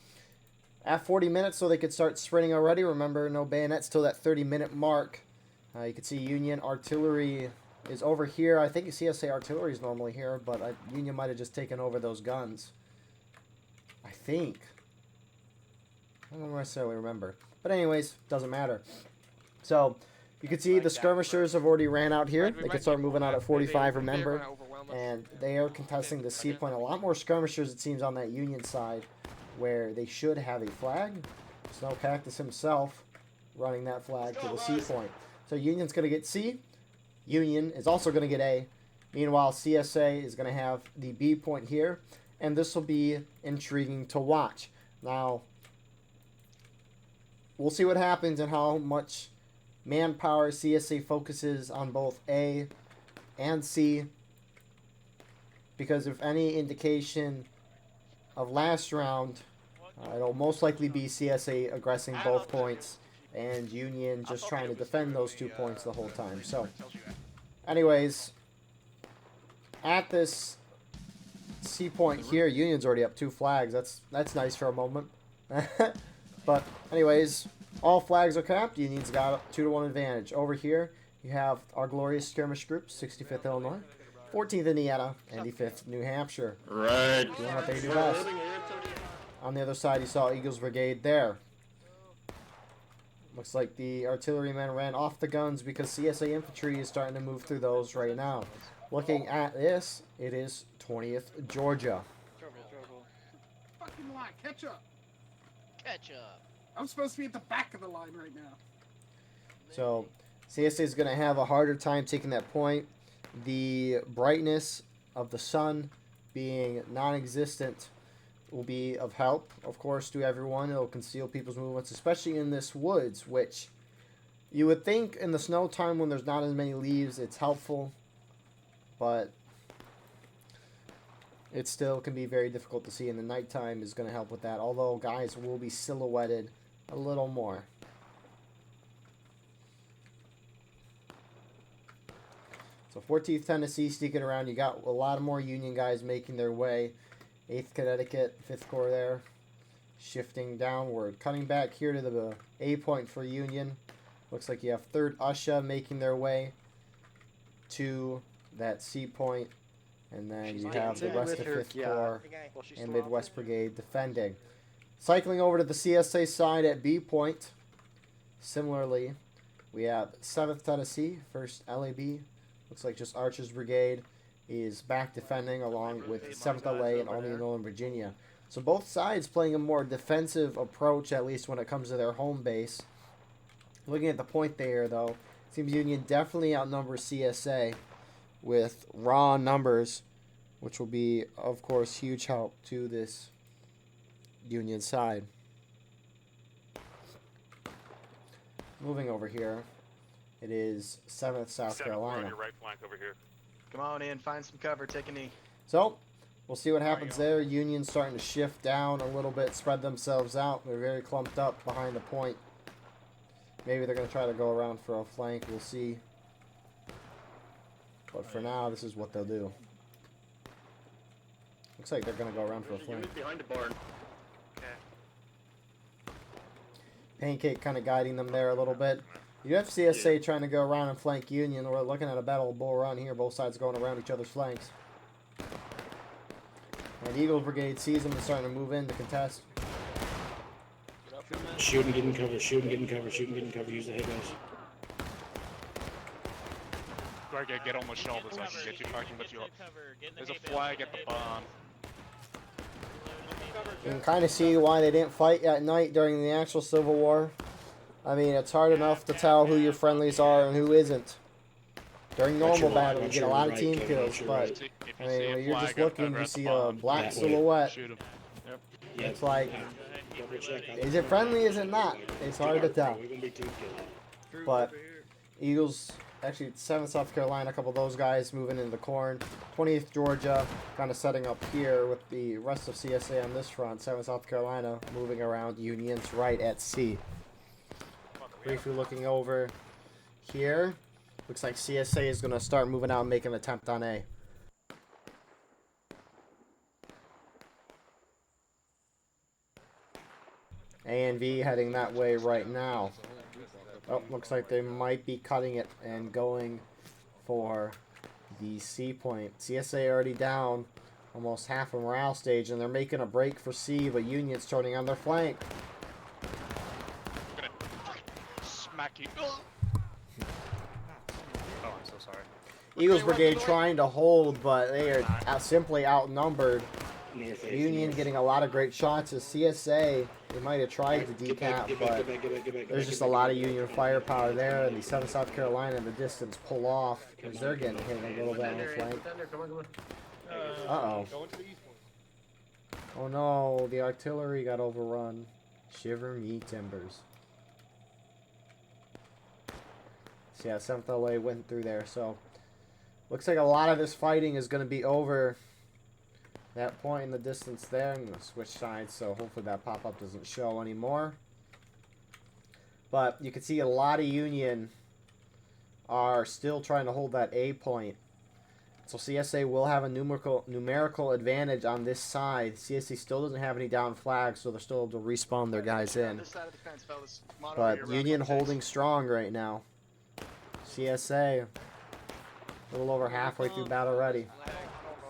at 40 minutes, so they could start sprinting already. Remember, no bayonets till that 30-minute mark. You can see Union artillery is over here. I think CSA artillery is normally here, but Union might have just taken over those guns. I think. I don't necessarily remember. But anyways, doesn't matter. So, you can see the skirmishers have already ran out here. They can start moving out at 45, remember. And they are contesting the C point. A lot more skirmishers, it seems, on that Union side, where they should have a flag. Snow Cactus himself running that flag to the C point. So Union's going to get C. Union is also going to get A. Meanwhile, CSA is going to have the B point here. And this will be intriguing to watch. Now, we'll see what happens and how much manpower CSA focuses on both A and C. Because if any indication of last round, it'll most likely be CSA aggressing both points and Union just trying to defend those 2 points the whole time. So, anyways, at this C point here, Union's already up 2 flags. That's nice for a moment. But anyways, all flags are capped. Union's got a 2-to-1 advantage. Over here, you have our glorious skirmish group, 65th Illinois, 14th Indiana, and the 5th New Hampshire. Right. Doing what they do best. On the other side, you saw Eagles Brigade there. Looks like the artillerymen ran off the guns because CSA infantry is starting to move through those right now. Looking at this, it is 20th Georgia. Fucking line, catch up. Catch up. I'm supposed to be at the back of the line right now. So, CSA is going to have a harder time taking that point. the brightness of the sun being non-existent will be of help, of course, to everyone. It'll conceal people's movements, especially in this woods, which you would think in the snow time when there's not as many leaves, it's helpful, but it still can be very difficult to see, and the nighttime is going to help with that, although guys will be silhouetted a little more. So 14th Tennessee sneaking around. You got a lot of more Union guys making their way. 8th Connecticut, 5th Corps there, shifting downward. Cutting back here to the A point for Union. Looks like you have 3rd USHA making their way to that C point. And then you have the rest of 5th Corps and Midwest Brigade defending. Cycling over to the CSA side at B point. Similarly, we have 7th Tennessee, 1st LAB. Looks like just Archer's Brigade is back defending along with 7th LA and Albany, Northern Virginia. So both sides playing a more defensive approach, at least when it comes to their home base. Looking at the point there, though, it seems Union definitely outnumbers CSA with raw numbers, which will be, of course, huge help to this Union side. Moving over here, it is 7th South Carolina. Your right flank over here. Come on in, find some cover, take a knee. So, we'll see what happens there. Union's starting to shift down a little bit, spread themselves out. They're very clumped up behind the point. Maybe they're going to try to go around for a flank. We'll see. But for now, this is what they'll do. Looks like they're going to go around for a flank. Behind the barn. Pancake kind of guiding them there a little bit. You have CSA trying to go around and flank Union. We're looking at a battle of Bull Run here. Both sides going around each other's flanks. And Eagles Brigade sees them and starting to move in to contest. Shoot and get in cover, shoot and get in cover, shoot and get in cover, use the head guys. Greg, get on my shoulders, I can get you fighting with you. There's a flag at the barn. You can kind of see why they didn't fight at night during the actual Civil War. I mean, it's hard enough to tell who your friendlies are and who isn't. During normal battle, you get a lot of team kills, but I mean, when you're just looking, you see a black silhouette. It's like, is it friendly, is it not? It's hard to tell. But Eagles, actually 7th South Carolina, a couple of those guys moving into the corn. 20th Georgia kind of setting up here with the rest of CSA on this front. 7th South Carolina moving around Union's right at C. Briefly looking over here. Looks like CSA is going to start moving out and make an attempt on A. A and V heading that way right now. Oh, looks like they might be cutting it and going for the C point. CSA already down almost half a morale stage, and they're making a break for C, but Union's turning on their flank. Smack you. Oh, I'm so sorry. Eagles Brigade trying to hold, but they are simply outnumbered. Union getting a lot of great shots. As CSA, they might have tried to decap, but there's just a lot of Union firepower there, and the 7th South Carolina in the distance pull off because they're getting hit a little bit on the flank. Uh-oh. Oh no, the artillery got overrun. Shiver me timbers. So yeah, 7th LA went through there, so looks like a lot of this fighting is going to be over that point in the distance there. I'm going to switch sides, so hopefully that pop-up doesn't show anymore. But you can see a lot of Union are still trying to hold that A point. So CSA will have a numerical advantage on this side. CSA still doesn't have any down flags, so they're still able to respawn their guys in. But Union holding strong right now. CSA, a little over halfway through battle ready.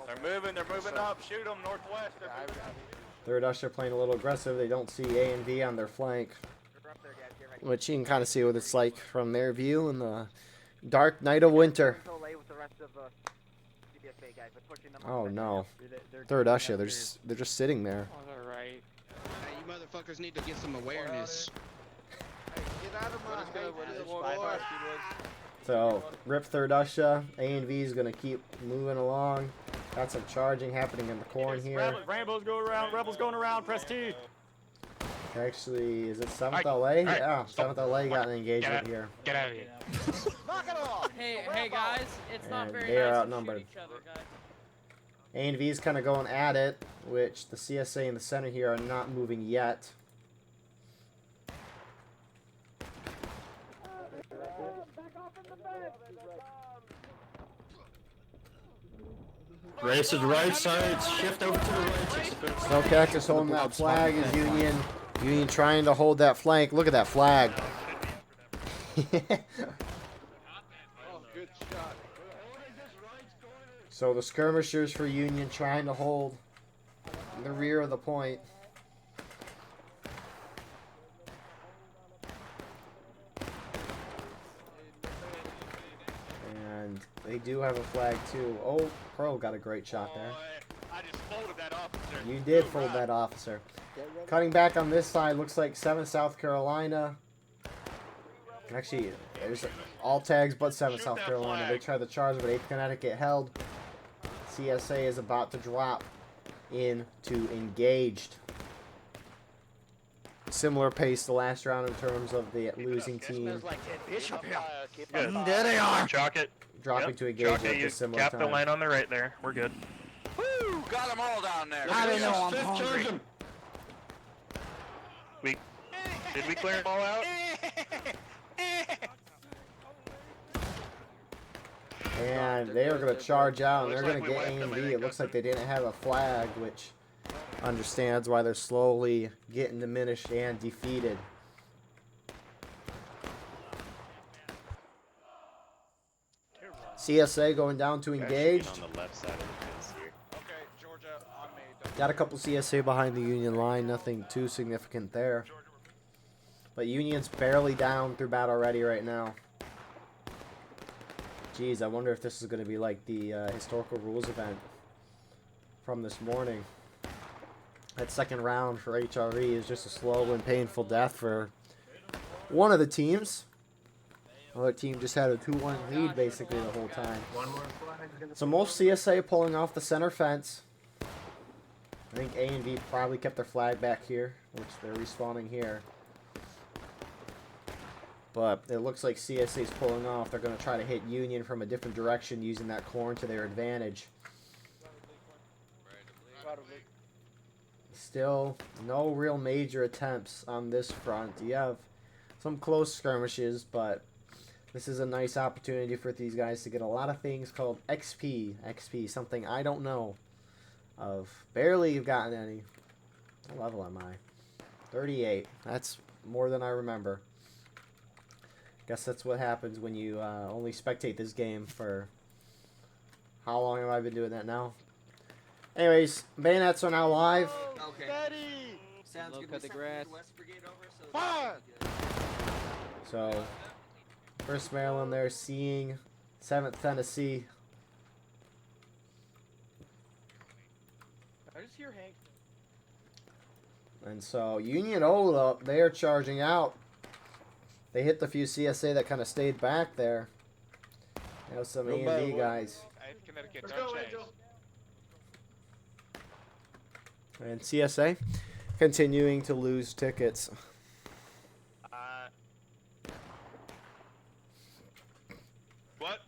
They're moving up. Shoot them northwest. 3rd Usher playing a little aggressive. They don't see A and V on their flank, which you can kind of see what it's like from their view in the dark night of winter. Oh no, 3rd Usher, they're just sitting there. Alright. Hey, you motherfuckers need to get some awareness. Get out of my So, rip third Usha. A&V is going to keep moving along. Got some charging happening in the corn here. Rainbows go around. Rebels going around. Press T. Actually, is it 7th LA? Yeah, 7th LA got an engagement here. Get out of here. Knock it off. Hey guys, it's not And very they are nice outnumbered. to shoot each other, guys. A&V is kind of going at it, which the CSA in the center here are not moving yet. Race to the right side, shift over to the right. Snow Cactus holding that flag is Union. Union trying to hold that flank. Look at that flag. So the skirmishers for Union trying to hold the rear of the point. And they do have a flag too. Oh, Pearl got a great shot there. I just folded that officer. You did fold that officer. Cutting back on this side, looks like 7th South Carolina. Actually, there's all tags but 7th South Carolina. They tried to charge, but 8th Connecticut held. CSA is about to drop into engaged. Similar pace the last round in terms of the losing team. There they are. Chalk it. Dropping to engage at a similar Cap time. the line on the right there. We're good. Woo! Got them all down there. I don't know. I'm hungry. Did we clear them all out? And they are going to charge out, and they're going to get A&B. It looks like they didn't have a flag, which understands why they're slowly getting diminished and defeated. CSA going down to engaged. On the left side of the fence here. Okay, Georgia, on me. Got a couple CSA behind the Union line. Nothing too significant there. But Union's barely down through battle ready right now. Geez, I wonder if this is going to be like the historical rules event from this morning. That second round for HRE is just a slow and painful death for one of the teams. Other team just had a 2-1 lead basically the whole time. So most CSA pulling off the center fence. I think A and V probably kept their flag back here, which they're respawning here. But it looks like CSA is pulling off. They're going to try to hit Union from a different direction using that corn to their advantage. Still, no real major attempts on this front. You have some close skirmishes, but this is a nice opportunity for these guys to get a lot of things called XP. XP, something I don't know of. Barely have gotten any. What level am I? 38. That's more than I remember. Guess that's what happens when you only spectate this game for... How long have I been doing that now? Anyways, bayonets are now live. Okay. Sounds good. Cut the grass. So, 1st Maryland there seeing 7th Tennessee. I just hear Hank. And so, Union hold up. They are charging out. They hit the few CSA that kind of stayed back there. You know, some A&D guys. Connecticut, Let's go, Angel. And CSA continuing to lose tickets. What?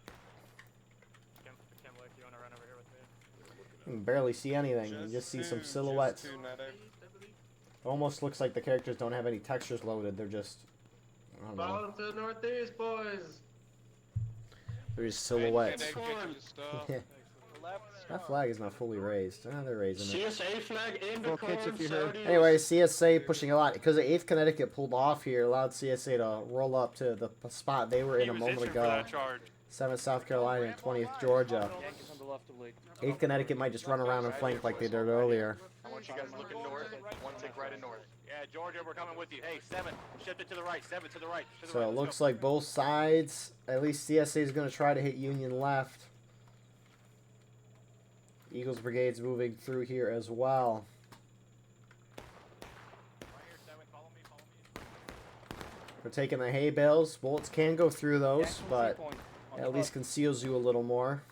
You can barely see anything. You just see some silhouettes. Almost looks like the characters don't have any textures loaded. They're just, I don't know. Follow them to the northeast, boys. They're just silhouettes. That flag is not fully raised. They're raising it. CSA flag in the corn. Anyway, CSA pushing a lot because the 8th Connecticut pulled off here, allowed CSA to roll up to the spot they were in a moment ago. 7th South Carolina and 20th Georgia. 8th Connecticut might just run around and flank like they did earlier. I want you guys looking north. One tick right and north. Yeah, Georgia, we're coming with you. Hey, 7, shift it to the right. 7 to the right. To the So right. it looks like both sides, at least CSA is going to try to hit Union left. Eagles Brigade's moving through here as well. We're taking the hay bales. Bullets can go through those, but at least conceals you a little more.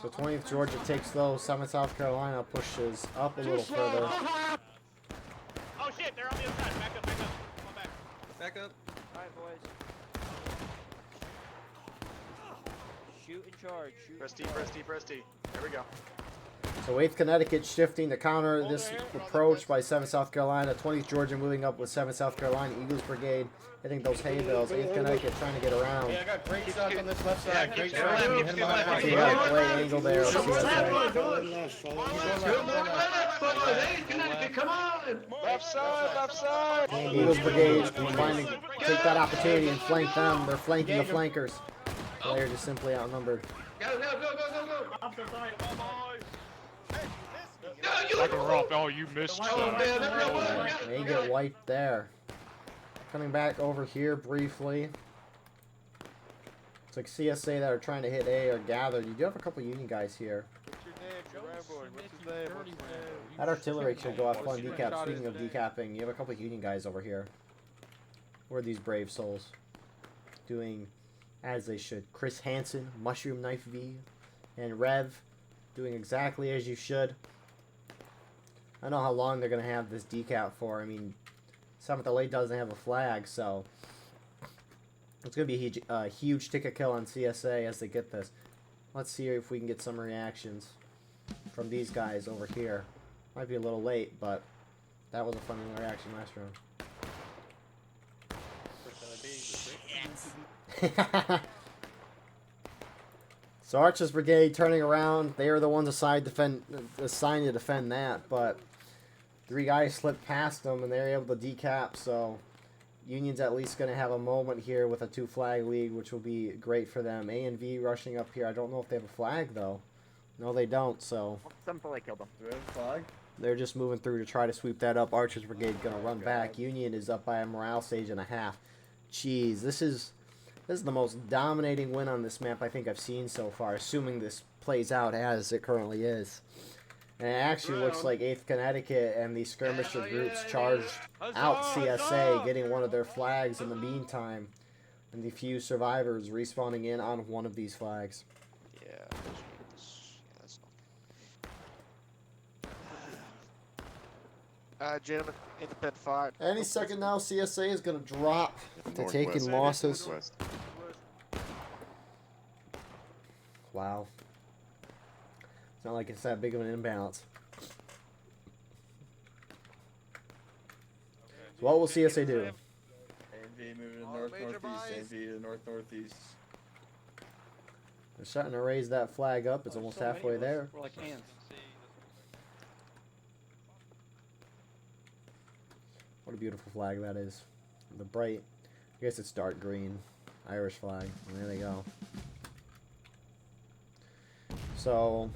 So 20th Georgia takes those. 7th South Carolina pushes up a little further. Oh shit, they're on the other side. Back up, back up. Come on back. Back up. Alright, boys. Shoot and charge. Shoot. Press T, press T, press T. There we go. So 8th Connecticut shifting to counter this approach by 7th South Carolina. 20th Georgia moving up with 7th South Carolina. Eagles Brigade hitting those hay bales. 8th Connecticut trying to get around. Hey, I got great shots on this left side. Great keep shots. going left, keep going left. See a great angle there. of CSA. Come on! Left side, left side! Eagles Brigade trying to take that opportunity and flank them. They're flanking the flankers. They're just simply outnumbered. Go, go, go, go, go, go! Off the side, come on, boys! Like a rough. Oh, you missed. They get wiped there. Coming back over here briefly. It's like CSA that are trying to hit A are gathered. You do have a couple Union guys here. That artillery should go off on decap. Speaking of decapping, you have a couple Union guys over here. Where are these brave souls? Doing as they should. Chris Hansen, Mushroom Knife V, and Rev doing exactly as you should. I don't know how long they're going to have this decap for. I mean, 7th LA doesn't have a flag, so it's going to be a huge ticket kill on CSA as they get this. Let's see if we can get some reactions from these guys over here. Might be a little late, but that was a funny reaction last round. So Archer's Brigade turning around. They are the ones assigned to defend that, but 3 guys slipped past them and they're able to decap. So Union's at least going to have a moment here with a 2-flag lead, which will be great for them. A and V rushing up here. I don't know if they have a flag though. No, they don't. So 7th LA killed them. Do we have a flag? they're just moving through to try to sweep that up. Archer's Brigade going to run back. Union is up by a morale stage and a half. Jeez, this is the most dominating win on this map I think I've seen so far, assuming this plays out as it currently is. And it actually looks like 8th Connecticut and these skirmisher groups charged out CSA, getting one of their flags in the meantime, and the few survivors respawning in on one of these flags. Yeah, that's not. Gentlemen, independent fire. Any second now, CSA is going to drop to taking losses. Wow. It's not like it's that big of an imbalance. So what will CSA do? AV moving to north-northeast, AV to north-northeast. They're starting to raise that flag up. It's almost halfway there. We're like ants. What a beautiful flag that is. The bright, I guess it's dark green, Irish flag. And there they go. So,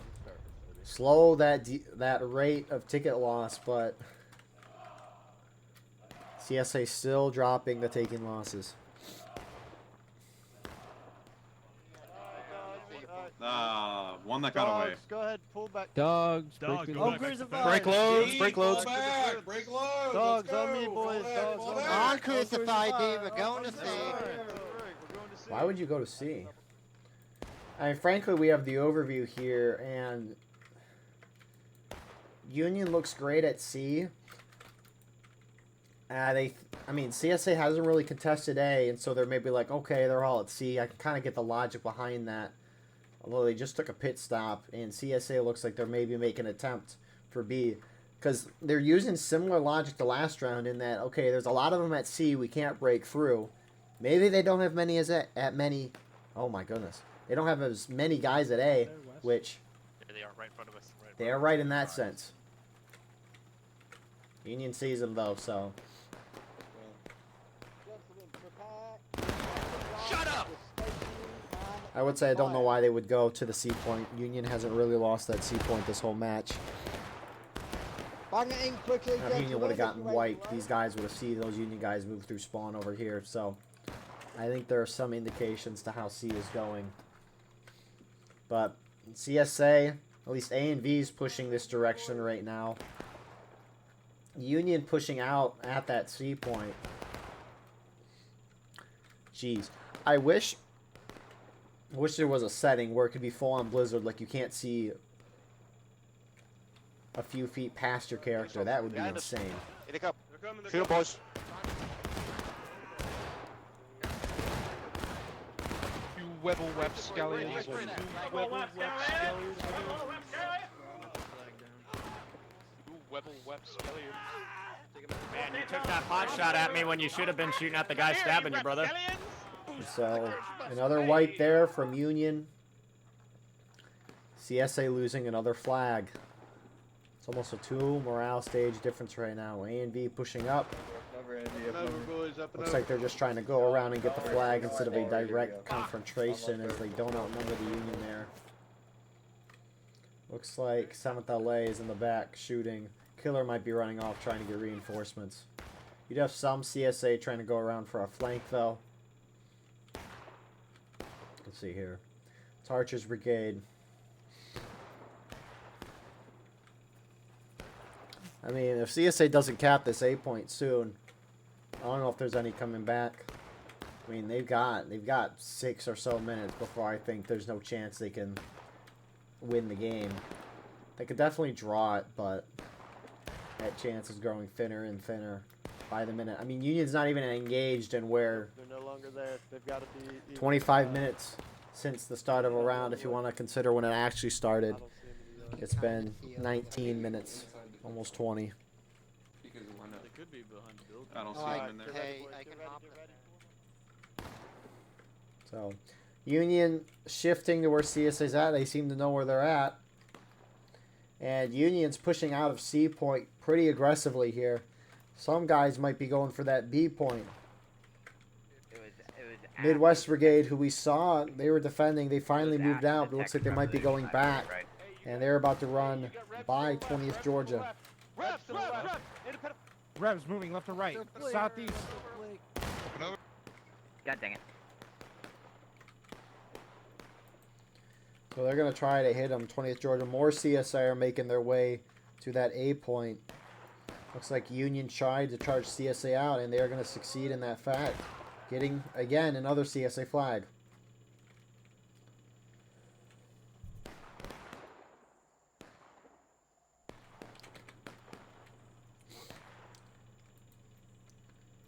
slow that rate of ticket loss, but CSA still dropping the taking losses. One that got away. Go ahead, pull back. Dogs. Dogs, Break loads, break loads. Break loads. Dogs on me, boys. Dogs on me. On Crucified, Dave. We're going to see. Why would you go to C? I mean, frankly, we have the overview here, and Union looks great at C. I mean, CSA hasn't really contested A, and so they're maybe like, okay, they're all at C. I can kind of get the logic behind that. Although they just took a pit stop, and CSA looks like they're maybe making an attempt for B. Because they're using similar logic to last round in that, okay, there's a lot of them at C, we can't break through. Maybe they don't have many at many. Oh my goodness. They don't have as many guys at A, which They are right in front of us. they are right in that sense. Union sees them though, so. Shut up! I would say I don't know why they would go to the C point. Union hasn't really lost that C point this whole match. Bang it in quickly. If Union would have gotten wiped, these guys would have seen those Union guys move through spawn over here. So I think there are some indications to how C is going. But CSA, at least A and V is pushing this direction right now. Union pushing out at that C point. Jeez. I wish there was a setting where it could be full-on blizzard, like you can't see a few feet past your character. That would be insane. Hit it up. Shoot 'em, boys. You Webble Web Scallions. You Webble Web Scallions. You Webble Web Scallions. Man, you took that pot shot at me when you should have been shooting at the guy stabbing you, brother. So, another wipe there from Union. CSA losing another flag. It's almost a 2 morale stage difference right now. A and V pushing up. Looks like they're just trying to go around and get the flag instead of a direct confrontation as they don't outnumber the Union there. Looks like 7th LA is in the back shooting. Killer might be running off trying to get reinforcements. You'd have some CSA trying to go around for a flank though. Let's see here. It's Archer's Brigade. I mean, if CSA doesn't cap this A point soon, I don't know if there's any coming back. I mean, they've got 6 or so minutes before I think there's no chance they can win the game. They could definitely draw it, but that chance is growing thinner and thinner by the minute. I mean, Union's not even engaged in where They're no longer there. They've got to be 25 minutes since the start of a round, if you want to consider when it actually started. It's been 19 minutes, almost 20. I don't see him in there. Hey, I can hop. So, Union shifting to where CSA's at. They seem to know where they're at. And Union's pushing out of C point pretty aggressively here. Some guys might be going for that B point. Midwest Brigade, who we saw, they were defending. They finally moved out, but it looks like they might be going back. And they're about to run by 20th Georgia. Revs moving left to right. Southeast. God dang it. So they're going to try to hit them. 20th Georgia. More CSI are making their way to that A point. Looks like Union tried to charge CSA out, and they are going to succeed in that fact. Getting, again, another CSA flag.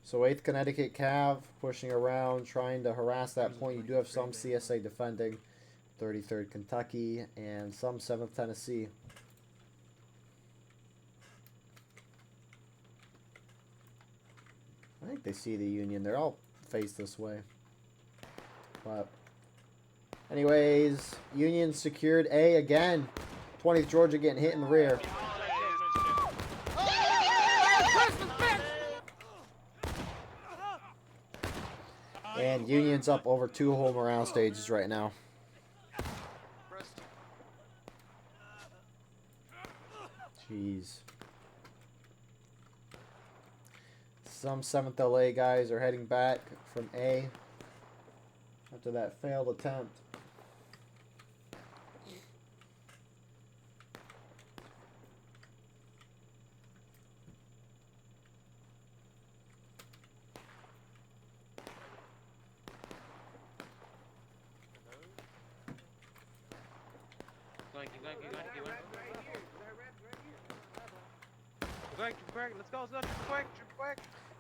So 8th Connecticut Cav pushing around, trying to harass that point. You do have some CSA defending. 33rd Kentucky and some 7th Tennessee. I think they see the Union. They're all faced this way. But anyways, Union secured A again. 20th Georgia getting hit in the rear. And Union's up over 2 whole morale stages right now. Jeez. Some 7th LA guys are heading back from A after that failed attempt.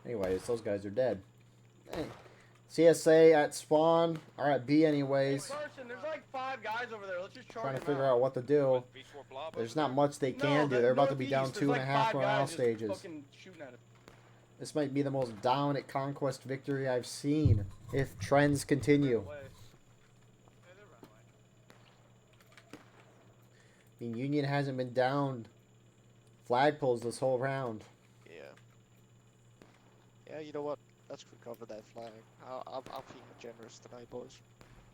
Anyways, those guys are dead. Hey. CSA at spawn, or at B anyways. There's like 5 guys over there. Let's just Trying to figure out what to do. There's not much they can do. They're about to be down 2.5 morale stages. This might be the most dominant conquest victory I've seen, if trends continue. I mean, Union hasn't been down flagpoles this whole round. Yeah, you know what? Let's recover that flag. I'm feeling generous tonight, boys.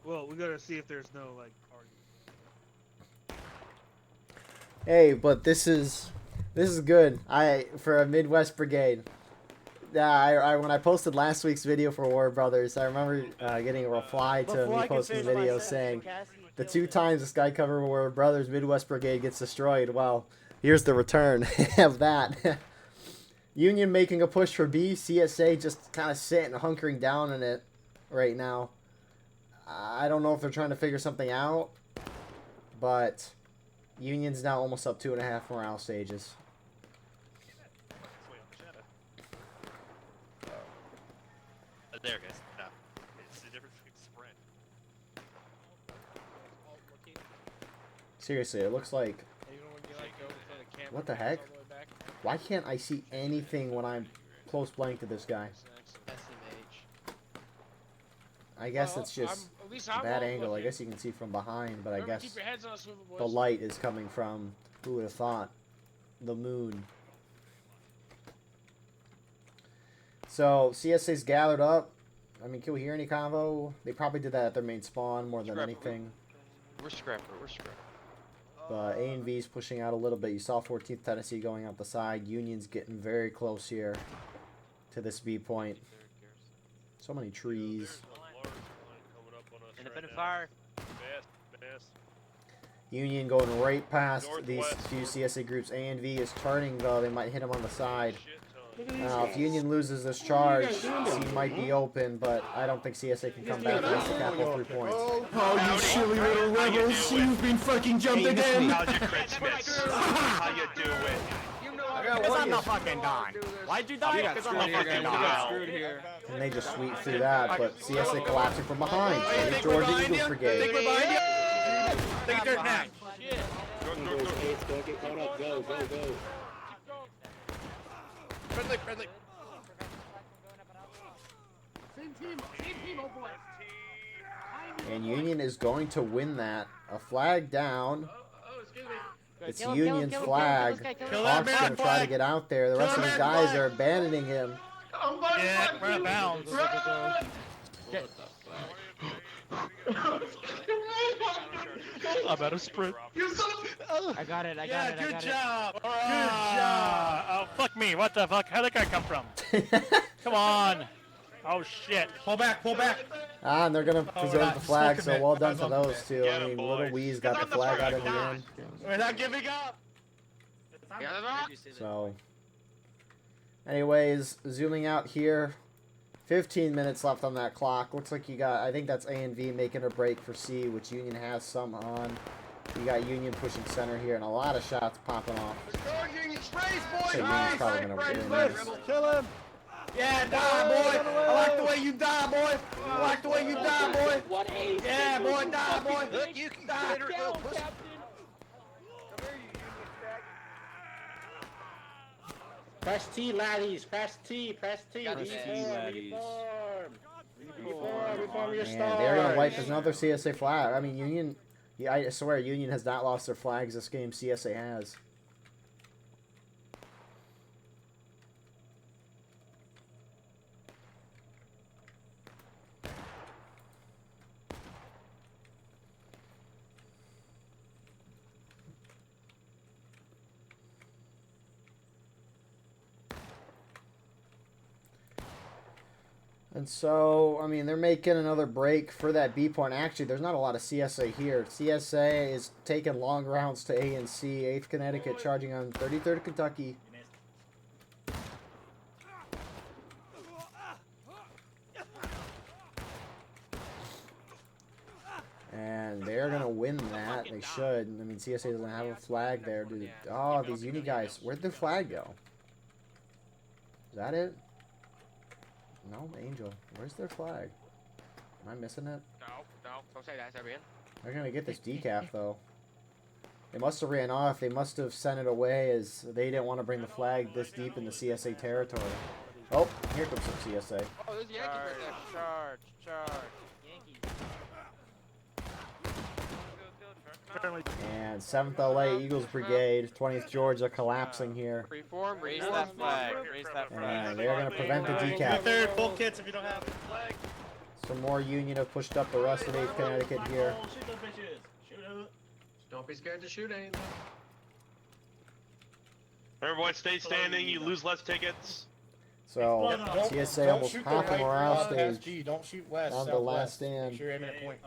Well, we gotta see if there's no like argument. Hey, but this is good. For a Midwest Brigade. Yeah, when I posted last week's video for War Brothers, I remember getting a reply to me posting the video saying, the 2 times this guy covered War Brothers, Midwest Brigade gets destroyed. Well, here's the return of that. Union making a push for B, CSA just kind of sitting, hunkering down in it. right now. I don't know if they're trying to figure something out, but Union's now almost up 2.5 morale stages. There, guys. No. It's the difference between sprint. Seriously, it looks like... What the heck? Why can't I see anything when I'm close blank to this guy? I guess it's just a bad angle. I guess you can see from behind, but I guess the light is coming from, who would have thought, the moon. So, CSA's gathered up. I mean, can we hear any convo? They probably did that at their main spawn more than anything. We're scrapper. We're scrapper. But A and V's pushing out a little bit. You saw 14th Tennessee going out the side. Union's getting very close here to this B point. So many trees. Independent fire. Union going right past these few CSA groups. A and V is turning though. They might hit him on the side. Now, if Union loses this charge, C might be open, but I don't think CSA can come back against the capital 3 points. Oh, you silly little rebels! You've been fucking jumped again! How's your crit, Smiths? How you doing? Because I'm not fucking Don. Why'd you die? Because I'm not fucking Don. And they just sweep through that, but CSA collapsing from behind. It's Georgia Eagles Brigade. Think we're behind you. Think they're next. Go, go, go. Friendly. Same team, oh boy. And Union is going to win that. A flag down. It's Union's flag. Hawk's going to try to get out there. The rest of his guys are abandoning him. Yeah, we're out of bounds. I'm out of sprint. I got it. Good job. Good job. Oh, fuck me. What the fuck? How'd that guy come from? Come on. Oh, shit. Pull back. And they're going to preserve the flag, so well done to those two. I mean, Little Wee's got the flag out in the end. We're not giving up. So, anyways, zooming out here. 15 minutes left on that clock. Looks like you got, I think that's A and V making a break for C, which Union has some on. You got Union pushing center here, and a lot of shots popping off. So Union's probably going to win this. Kill him. Yeah, die, boy. I like the way you die, boy. I like the way you die, boy. Yeah, boy, die, boy. Look, you can die. Press T, laddies. Press T. Got Reform. And Your they're going to wipe another CSA flag. I mean, Union, yeah, I swear, Union has not lost their flags this game. CSA has. And so, I mean, they're making another break for that B point. Actually, there's not a lot of CSA here. CSA is taking long rounds to A and C. 8th Connecticut charging on 33rd Kentucky. And they're going to win that. They should. I mean, CSA doesn't have a flag there. Dude. Oh, these uni guys. Where'd their flag go? Is that it? No, Angel. Where's their flag? Am I missing it? No, don't say that, Serbian. They're going to get this decaf, though. They must have ran off. They must have sent it away as they didn't want to bring the flag this deep into CSA territory. Oh, here comes some CSA. Oh, there's Yankees right there. Charge. And 7th LA Eagles Brigade, 20th Georgia collapsing here. Reform, raise that flag. And they're going to prevent the decaf. Third full kits if you don't have the flag. Some more Union have pushed up the rest of 8th Connecticut here. Don't be scared to shoot anything. Everyone stay standing. You lose less tickets. So, CSA almost half a morale stage. Don't shoot west. On the last stand. Sure, aiming at point.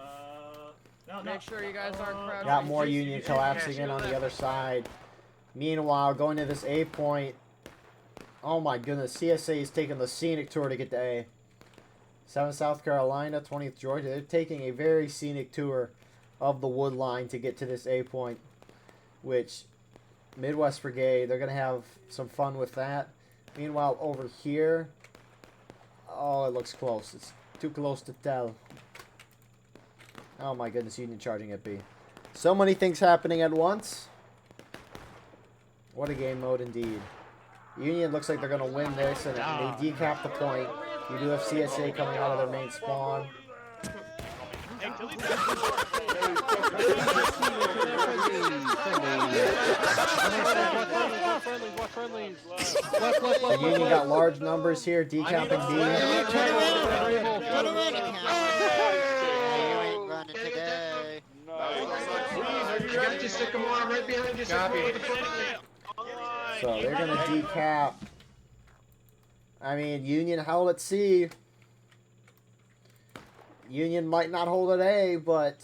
Make sure you guys aren't crouching. Got more Union collapsing in on the other side. Meanwhile, going to this A point. Oh my goodness, CSA is taking the scenic tour to get to A. 7th South Carolina, 20th Georgia. They're taking a very scenic tour of the wood line to get to this A point, which Midwest Brigade, they're going to have some fun with that. Meanwhile, over here, oh, it looks close. It's too close to tell. Oh my goodness, Union charging at B. So many things happening at once. What a game mode indeed. Union looks like they're going to win this, and they decap the point. You do have CSA coming out of their main spawn. The Union got large numbers here, decapping B. So they're going to decap. I mean, Union held at C. Union might not hold at A, but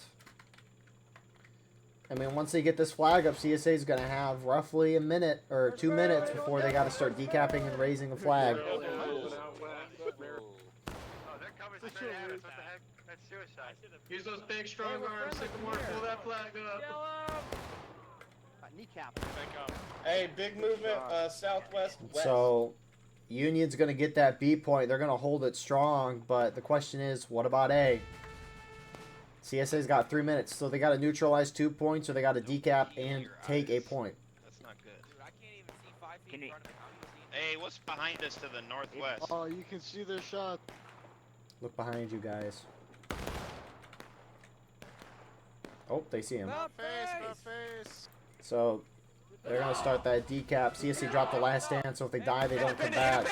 I mean, once they get this flag up, CSA is going to have roughly a minute or 2 minutes before they got to start decapping and raising the flag. Use those big strong arms, Sycamore, pull that flag up. Kneecap. Hey, big movement, southwest, west. So Union's going to get that B point. They're going to hold it strong, but the question is, what about A? CSA's got 3 minutes, so they got to neutralize 2 points, or they got to decap and take a point. That's not good. Dude, I can't even see 5 feet in front of me. Hey, what's behind us to the northwest? Oh, you can see their shot. Look behind you guys. Oh, they see him. Face. So they're going to start that decap. CSA dropped the last stand, so if they die, they don't come back.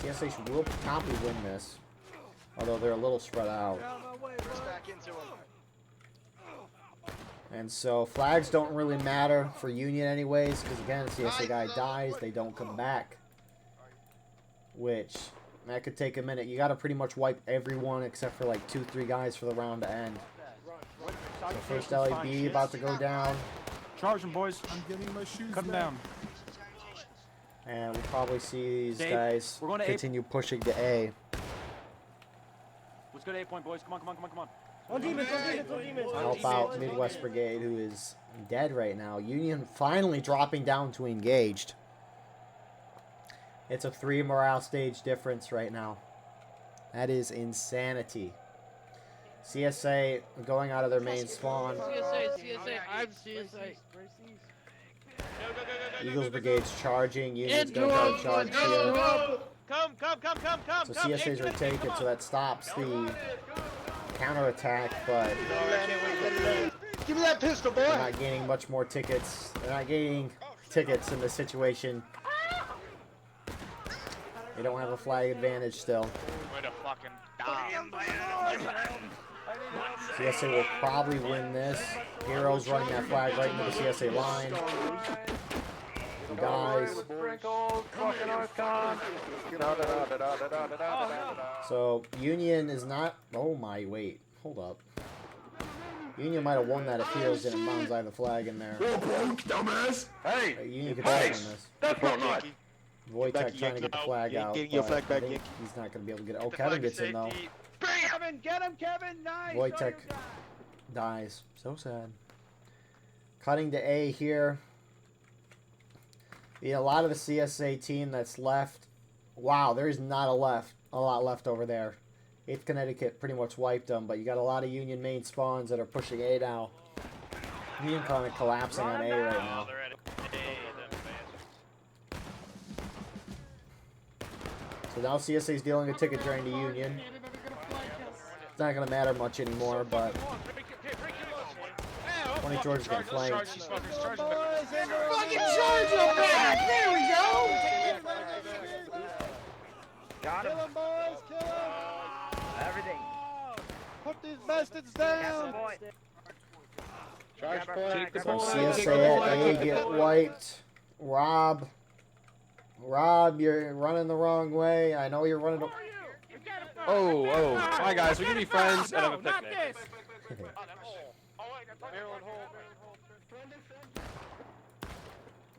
CSA will probably win this, although they're a little spread out. And so flags don't really matter for Union anyways, because again, if CSA guy dies, they don't come back. Which, that could take a minute. You got to pretty much wipe everyone except for like 2-3 guys for the round to end. So first LAB about to go down. Charge them, boys. I'm getting my shoes. Cut them down. And we'll probably see these Dave, guys we're going to continue pushing to A. Let's go to 8 point, boys. Come on, come on, come on, come on. One demons. Help out Midwest Brigade, who is dead right now. Union finally dropping down to engaged. It's a 3 morale stage difference right now. That is insanity. CSA going out of their main spawn. CSA, I'm CSA. Eagles Brigade's charging. Union's going to try to charge here. Come. So CSA's retaken, so that stops the counterattack, but Give me that pistol, boy. they're not gaining much more tickets. They're not gaining tickets in this situation. They don't have a flag advantage still. Way to fucking die. CSA will probably win this. Heroes running that flag right into the CSA line. He dies. So Union is not. Oh my, wait. Hold up. Union might have won that if Heroes didn't bonsai the flag in there. Dumbass! Hey! Union could have won this. That's not right. Wojtek trying to get the flag out. Getting your flag back, I think he's not going to be able to get it. Oh, Kevin gets in though. Get him, Kevin. Nice. Wojtek dies. So sad. Cutting to A here. A lot of the CSA team that's left. Wow, there is not a lot left over there. 8th Connecticut pretty much wiped them, but you got a lot of Union main spawns that are pushing A now. Union kind of collapsing on A right now. So now CSA's dealing a ticket drain to Union. It's not going to matter much anymore, but 20 Georgia's getting flanked. Fucking charge him back! There we go! Got him. Kill him, boys! Kill him! Everything. Put these bastards down! Charge point. So CSA at A get wiped. Rob, you're running the wrong way. I know you're running. Oh. Hi, guys. We can be friends and have a picnic.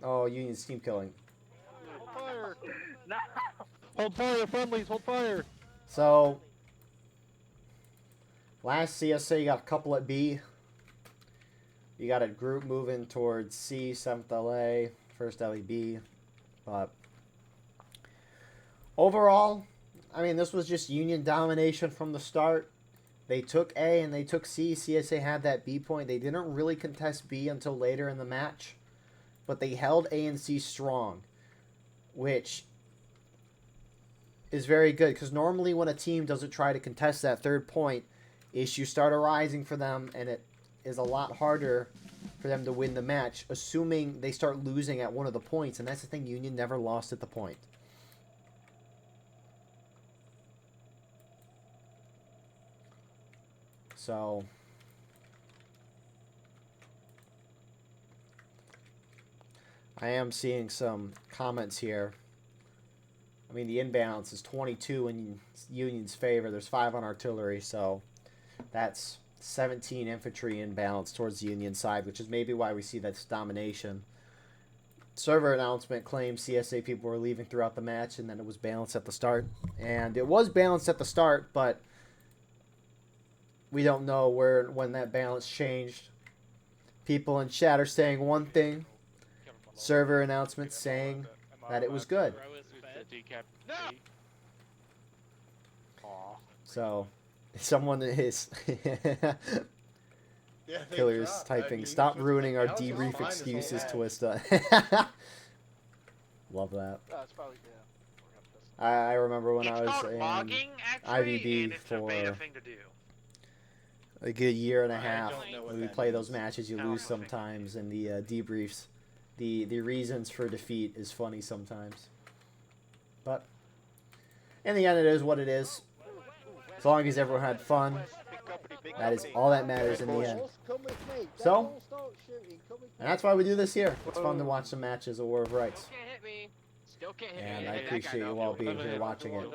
Oh, Union's team killing. Fire! No! Hold fire, friendlies, hold fire! So, last CSA, you got a couple at B. You got a group moving towards C, 7th LA, 1st LEB. But overall, I mean, this was just Union domination from the start. They took A and they took C. CSA had that B point. They didn't really contest B until later in the match. But they held A and C strong, which is very good. Because normally when a team doesn't try to contest that third point, issues start arising for them. And it is a lot harder for them to win the match, assuming they start losing at one of the points. And that's the thing, Union never lost at the point. So, I am seeing some comments here. I mean, the imbalance is 22 in Union's favor. There's 5 on artillery, so that's 17 infantry imbalance towards the Union side, which is maybe why we see that domination. Server announcement claims CSA people were leaving throughout the match, and then it was balanced at the start. And it was balanced at the start, but we don't know when that balance changed. People in chat are saying one thing. Server announcement saying that it was good. So, someone is Killer's typing, stop ruining our debrief excuses, Twista. Love that. I remember when I was in IVB for a good year and a half. When we play those matches, you lose sometimes, and the debriefs, the reasons for defeat is funny sometimes. But in the end, it is what it is. As long as everyone had fun, that is all that matters in the end. So, and that's why we do this here. It's fun to watch some matches of War of Rights. And I appreciate you all being here watching it.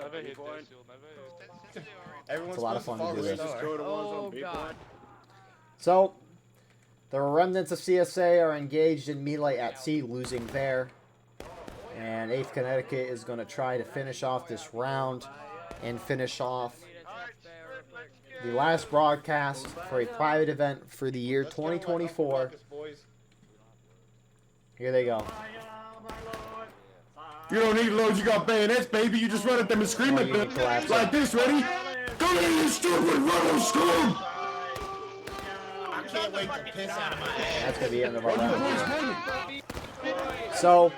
It's a lot of fun to do this. Oh, God. So, the remnants of CSA are engaged in melee at sea, losing there. And 8th Connecticut is going to try to finish off this round and finish off the last broadcast for a private event for the year 2024. Here they go. You don't need loads, you got bayonets, baby. You just run at them and scream at them. Like this, ready? Go to you stupid rebel scum! I can't wait to piss out of my ass. That's going to be the end of our round. So,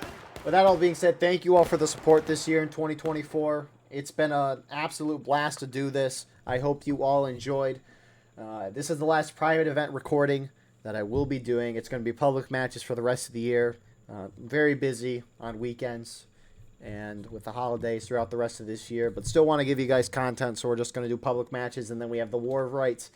with that all being said, thank you all for the support this year in 2024. It's been an absolute blast to do this. I hope you all enjoyed. This is the last private event recording that I will be doing. It's going to be public matches for the rest of the year. Very busy on weekends and with the holidays throughout the rest of this year, but still want to give you guys content, so we're just going to do public matches, and then we have the War of Rights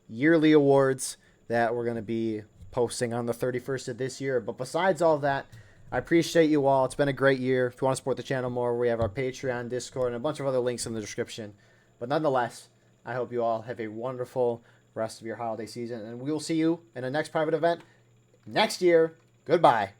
yearly awards that we're going to be posting on the 31st of this year. But besides all that, I appreciate you all. It's been a great year. If you want to support the channel more, we have our Patreon, Discord, and a bunch of other links in the description. But nonetheless, I hope you all have a wonderful rest of your holiday season, and we will see you in the next private event next year. Goodbye.